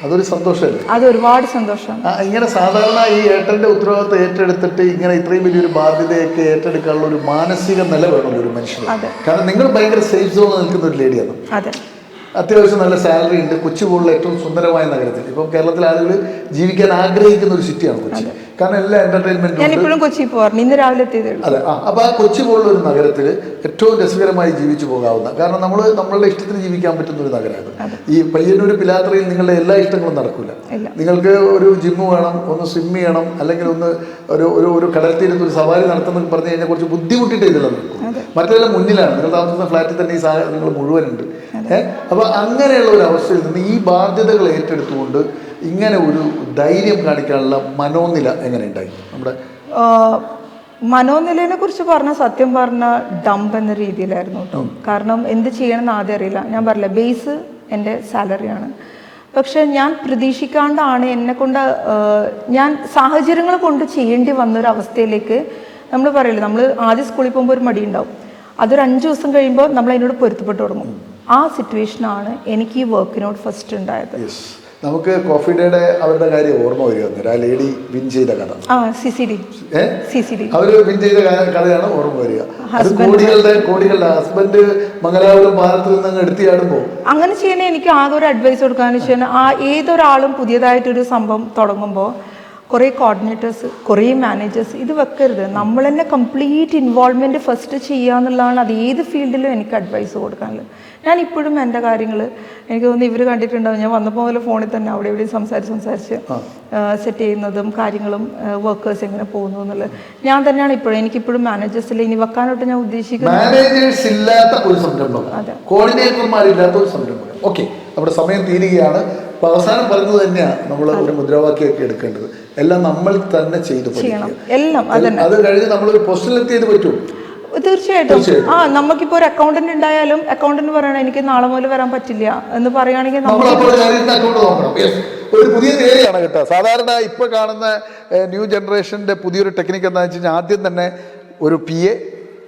അതൊരു സന്തോഷമല്ലേ? അത് ഒരുപാട് സന്തോഷമാണ്. ഇങ്ങനെ സാധാരണ ഈ ഏട്ടന്റെ ഉത്തരവാദിത്വം ഏറ്റെടുത്തിട്ട് ഇങ്ങനെ ഇത്രയും വലിയൊരു ബാധ്യതയൊക്കെ ഏറ്റെടുക്കാനുള്ള ഒരു മാനസിക നില വേണമല്ലോ ഒരു മനുഷ്യന്. കാരണം നിങ്ങൾ ഭയങ്കര സേഫ് സോണിൽ നിൽക്കുന്ന ഒരു ലേഡിയാണ്. അത്യാവശ്യം നല്ല സാലറി ഉണ്ട്. കൊച്ചി പോലുള്ള ഏറ്റവും സുന്ദരമായ നഗരത്തിൽ, ഇപ്പം കേരളത്തിലെ ആളുകൾ ജീവിക്കാൻ ആഗ്രഹിക്കുന്ന ഒരു സിറ്റിയാണ് കൊച്ചി. കാരണം എല്ലാ എന്റർടൈൻമെന്റും ഞാൻ ഇപ്പോഴും കൊച്ചി പോകാറുണ്ട്, ഇന്ന് രാവിലെ എത്തിയതേ. അതെ. അപ്പോൾ ആ കൊച്ചി പോലുള്ള ഒരു നഗരത്തിൽ ഏറ്റവും രസകരമായി ജീവിച്ചു പോകാവുന്ന, കാരണം നമ്മളുടെ ഇഷ്ടത്തിന് ജീവിക്കാൻ പറ്റുന്ന ഒരു നഗരമാണ് ഈ പയ്യന്നൂർ പിലാത്രയിൽ. നിങ്ങളുടെ എല്ലാ ഇഷ്ടങ്ങളും നടക്കില്ല. നിങ്ങൾക്ക് ഒരു ജിമ്മ് വേണം, ഒന്ന് സ്വിം ചെയ്യണം, അല്ലെങ്കിൽ ഒന്ന് ഒരു കടൽ തീരത്ത് ഒരു സവാരി നടത്തുന്നതെന്ന് പറഞ്ഞു കഴിഞ്ഞാൽ കുറച്ച് ബുദ്ധിമുട്ടിയിട്ട് ഇതിലാണ് നടക്കും. മറ്റെല്ലാം മുന്നിലാണ്, നിങ്ങൾ താമസിക്കുന്ന ഫ്ലാറ്റിൽ തന്നെ ഈ സാധനങ്ങൾ മുഴുവനുണ്ട്. അപ്പോൾ അങ്ങനെയുള്ള ഒരു അവസ്ഥയിൽ നിന്ന് ഈ ബാധ്യതകൾ ഏറ്റെടുത്തുകൊണ്ട് ഇങ്ങനെ ഒരു ധൈര്യം കാണിക്കാനുള്ള മനോനില എങ്ങനെ ഉണ്ടായി നമ്മുടെ? മനോനിലയെ കുറിച്ച് പറഞ്ഞ സത്യം പറഞ്ഞ ഡംപ് എന്ന രീതിയിലായിരുന്നു കേട്ടോ. കാരണം എന്ത് ചെയ്യണമെന്ന് ആദ്യം അറിയില്ല. ഞാൻ പറഞ്ഞില്ല, ബേസ് എൻ്റെ സാലറിയാണ്. പക്ഷെ ഞാൻ പ്രതീക്ഷിക്കാണ്ടാണ് എന്നെക്കൊണ്ട് ഞാൻ സാഹചര്യങ്ങൾ കൊണ്ട് ചെയ്യേണ്ടി വന്നൊരവസ്ഥയിലേക്ക്, നമ്മൾ പറയില്ല, നമ്മൾ ആദ്യം സ്കൂളിൽ പോകുമ്പോൾ ഒരു മടി ഉണ്ടാവും, അതൊരു 5 ദിവസം കഴിയുമ്പോൾ നമ്മൾ അതിനോട് പൊരുത്തപ്പെട്ട് തുടങ്ങും. ആ സിറ്റുവേഷനാണ് എനിക്ക് ഈ വർക്കിനോട് ഫസ്റ്റ് ഉണ്ടായത്. നമുക്ക് കോഫി ഡേയുടെ അവരുടെ കാര്യം ഓർമ്മ വരിക, ആ ലേഡി വിൻ ചെയ്ത കഥ. അവര് വിൻ ചെയ്ത കഥയാണ് ഓർമ്മ വരിക. കോടികളുടെ ഹസ്ബൻഡ് മംഗലാപുരം പാലത്തിൽ നിന്ന് എടുത്തിയാടുമ്പോൾ അങ്ങനെ ചെയ്യണേ. എനിക്ക് ആകെ ഒരു അഡ്വൈസ് കൊടുക്കാന്ന് വെച്ചാൽ, ഏതൊരാളും പുതിയതായിട്ടൊരു സംഭവം തുടങ്ങുമ്പോൾ കുറേ കോർഡിനേറ്റേഴ്സ്, കുറേ മാനേജേഴ്സ്, ഇത് വെക്കരുത്. നമ്മൾ തന്നെ കംപ്ലീറ്റ് ഇൻവോൾവ്മെൻറ്റ് ഫസ്റ്റ് ചെയ്യുക എന്നുള്ളതാണ് അത് ഏത് ഫീൽഡിലും എനിക്ക് അഡ്വൈസ് കൊടുക്കാനുള്ളത്. ഞാൻ ഇപ്പോഴും എൻ്റെ കാര്യങ്ങൾ എനിക്ക് തോന്നുന്നു ഇവർ കണ്ടിട്ടുണ്ടാവും. ഞാൻ വന്നപ്പോൾ പോലെ ഫോണിൽ തന്നെ അവിടെ എവിടെയും സംസാരിച്ച് സെറ്റ് ചെയ്യുന്നതും കാര്യങ്ങളും വർക്കേഴ്സ് എങ്ങനെ പോകുന്നു എന്നുള്ളത് ഞാൻ തന്നെയാണ് ഇപ്പോഴും. എനിക്കിപ്പോഴും മാനേജേഴ്സിൽ ഇനി വെക്കാനോട്ട് ഞാൻ ഉദ്ദേശിക്കുന്നത് മാനേജേഴ്സ് ഇല്ലാത്ത ഒരു സംരംഭം, കോർഡിനേറ്റർമാരില്ലാത്ത ഒരു സംരംഭം. ഓക്കെ, നമ്മുടെ സമയം തീരുകയാണ്. അപ്പോൾ അവസാനം പറഞ്ഞത് തന്നെയാണ് നമ്മൾ ഒരു മുദ്രാവാക്യമൊക്കെ എടുക്കേണ്ടത്. എല്ലാം നമ്മൾ തന്നെ ചെയ്തു പഠിക്കണം. എല്ലാം അത് കഴിഞ്ഞ് നമ്മളൊരു പൊസിഷനിലെത്തിയത് പറ്റും. തീർച്ചയായിട്ടും. നമുക്കിപ്പോ ഒരു അക്കൗണ്ടന്റ് ഉണ്ടായാലും അക്കൗണ്ടന്റ് പറയണം എനിക്ക് നാളെ മുതൽ വരാൻ പറ്റില്ല എന്ന് പറയുകയാണെങ്കിൽ ഒരു പുതിയ ഏരിയയാണ് കേട്ടോ. സാധാരണ ഇപ്പൊ കാണുന്ന ന്യൂ ജനറേഷന്റെ പുതിയൊരു ടെക്നിക്ക് എന്താണെന്ന് വെച്ച് കഴിഞ്ഞാൽ, ആദ്യം തന്നെ ഒരു PA,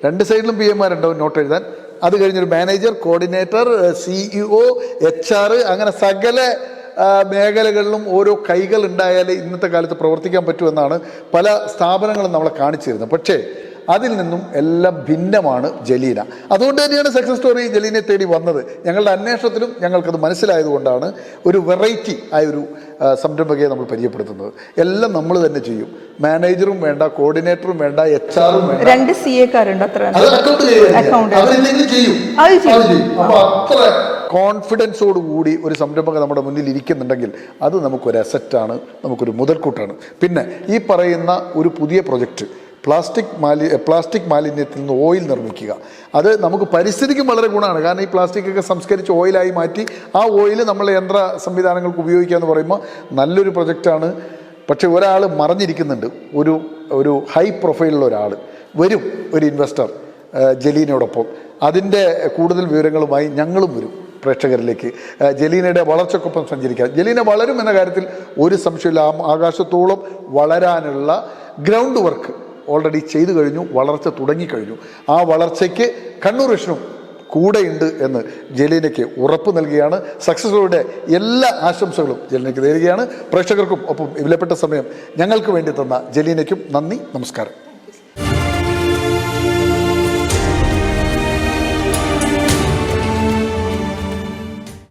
2 സൈഡിലും PA-മാരുണ്ടാവും നോട്ട് എഴുതാൻ. അത് കഴിഞ്ഞൊരു മാനേജർ, കോർഡിനേറ്റർ, CEO, HR, അങ്ങനെ സകല മേഖലകളിലും ഓരോ കൈകൾ ഉണ്ടായാലേ ഇന്നത്തെ കാലത്ത് പ്രവർത്തിക്കാൻ പറ്റുമെന്നാണ് പല സ്ഥാപനങ്ങളും നമ്മളെ കാണിച്ചു തരുന്നത്. പക്ഷേ അതിൽ നിന്നും എല്ലാം ഭിന്നമാണ് ജലീന. അതുകൊണ്ട് തന്നെയാണ് സക്സസ് സ്റ്റോറി ജലീനെ തേടി വന്നത്. ഞങ്ങളുടെ അന്വേഷണത്തിലും ഞങ്ങൾക്കത് മനസ്സിലായതുകൊണ്ടാണ് ഒരു വെറൈറ്റി ആയൊരു സംരംഭകയെ നമ്മൾ പരിചയപ്പെടുത്തുന്നത്. എല്ലാം നമ്മൾ തന്നെ ചെയ്യും. മാനേജറും വേണ്ട, കോർഡിനേറ്ററും വേണ്ട, HR-ഉം വേണ്ട, 2 CA-കാരുണ്ട്, അത്ര ചെയ്യും. അപ്പൊ അത്ര കോൺഫിഡൻസോടുകൂടി ഒരു സംരംഭകം നമ്മുടെ മുന്നിൽ ഇരിക്കുന്നുണ്ടെങ്കിൽ അത് നമുക്കൊരു അസറ്റാണ്, നമുക്കൊരു മുതൽക്കൂട്ടാണ്. പിന്നെ ഈ പറയുന്ന ഒരു പുതിയ പ്രൊജക്റ്റ്, പ്ലാസ്റ്റിക് മാലിന്യത്തിൽ നിന്ന് ഓയിൽ നിർമ്മിക്കുക, അത് നമുക്ക് പരിസ്ഥിതിക്കും വളരെ ഗുണമാണ്. കാരണം ഈ പ്ലാസ്റ്റിക്കൊക്കെ സംസ്കരിച്ച് ഓയിലായി മാറ്റി ആ ഓയിൽ നമ്മൾ യന്ത്ര സംവിധാനങ്ങൾക്ക് ഉപയോഗിക്കുക എന്ന് പറയുമ്പോൾ നല്ലൊരു പ്രൊജക്റ്റാണ്. പക്ഷെ ഒരാൾ മറഞ്ഞിരിക്കുന്നുണ്ട്, ഒരു ഹൈ പ്രൊഫൈലുള്ള ഒരാൾ വരും, ഒരു ഇൻവെസ്റ്റർ ജലീനയോടൊപ്പം. അതിൻ്റെ കൂടുതൽ വിവരങ്ങളുമായി ഞങ്ങളും വരും പ്രേക്ഷകരിലേക്ക്. ജലീനയുടെ വളർച്ചയ്ക്കൊപ്പം സഞ്ചരിക്കാൻ. ജലീന വളരും എന്ന കാര്യത്തിൽ ഒരു സംശയമില്ല. ആകാശത്തോളം വളരാനുള്ള ഗ്രൗണ്ട് വർക്ക് ഓൾറെഡി ചെയ്തു കഴിഞ്ഞു, വളർച്ച തുടങ്ങിക്കഴിഞ്ഞു. ആ വളർച്ചയ്ക്ക് കണ്ണൂർ വിഷനും കൂടെയുണ്ട് എന്ന് ജലീനയ്ക്ക് ഉറപ്പ് നൽകുകയാണ്. സക്സസ്ഫുള്ളുടെ എല്ലാ ആശംസകളും ജലീനയ്ക്ക് നേരുകയാണ്. പ്രേക്ഷകർക്കും ഒപ്പം വിലപ്പെട്ട സമയം ഞങ്ങൾക്ക് വേണ്ടി തന്ന ജലീനയ്ക്കും നന്ദി, നമസ്കാരം.